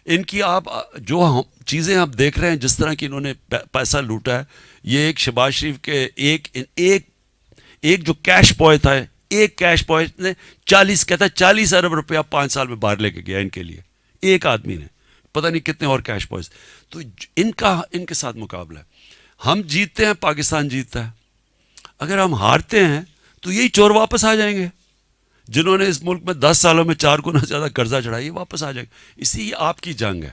ان کی آپ جو چیزیں آپ دیکھ رہے ہیں, جس طرح کی انہوں نے پیسہ لوٹا ہے. یہ ایک شہباز شریف کے ایک جو کیش بوائے تھا, ایک کیش بوائے نے 40 ارب روپیہ 5 سال میں باہر لے کے گیا ان کے لیے, ایک آدمی نے. پتہ نہیں کتنے اور کیش بوائز. تو ان کے ساتھ مقابلہ ہے. ہم جیتتے ہیں, پاکستان جیتتا ہے. اگر ہم ہارتے ہیں تو یہی چور واپس آ جائیں گے, جنہوں نے اس ملک میں 10 سالوں میں 4 گنا زیادہ قرضہ چڑھایا, یہ واپس آ جائے گا. اسی آپ کی جنگ ہے.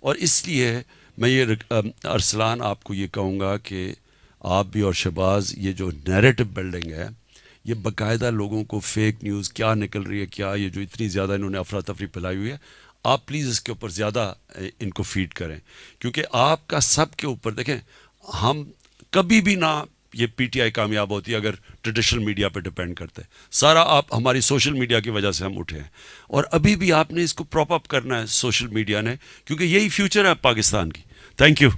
اور اس لیے میں یہ ارسلان آپ کو یہ کہوں گا کہ آپ بھی اور شہباز, یہ جو نیریٹو بلڈنگ ہے, یہ باقاعدہ لوگوں کو فیک نیوز کیا نکل رہی ہے, کیا یہ جو اتنی زیادہ انہوں نے افراتفری پھیلائی ہوئی ہے, آپ پلیز اس کے اوپر زیادہ ان کو فیڈ کریں. کیونکہ آپ کا سب کے اوپر, دیکھیں ہم کبھی بھی نہ یہ پی ٹی آئی کامیاب ہوتی ہے اگر ٹریڈیشنل میڈیا پہ ڈپینڈ کرتے. سارا آپ ہماری سوشل میڈیا کی وجہ سے ہم اٹھے ہیں, اور ابھی بھی آپ نے اس کو پراپ اپ کرنا ہے سوشل میڈیا نے, کیونکہ یہی فیوچر ہے پاکستان کی. Thank you.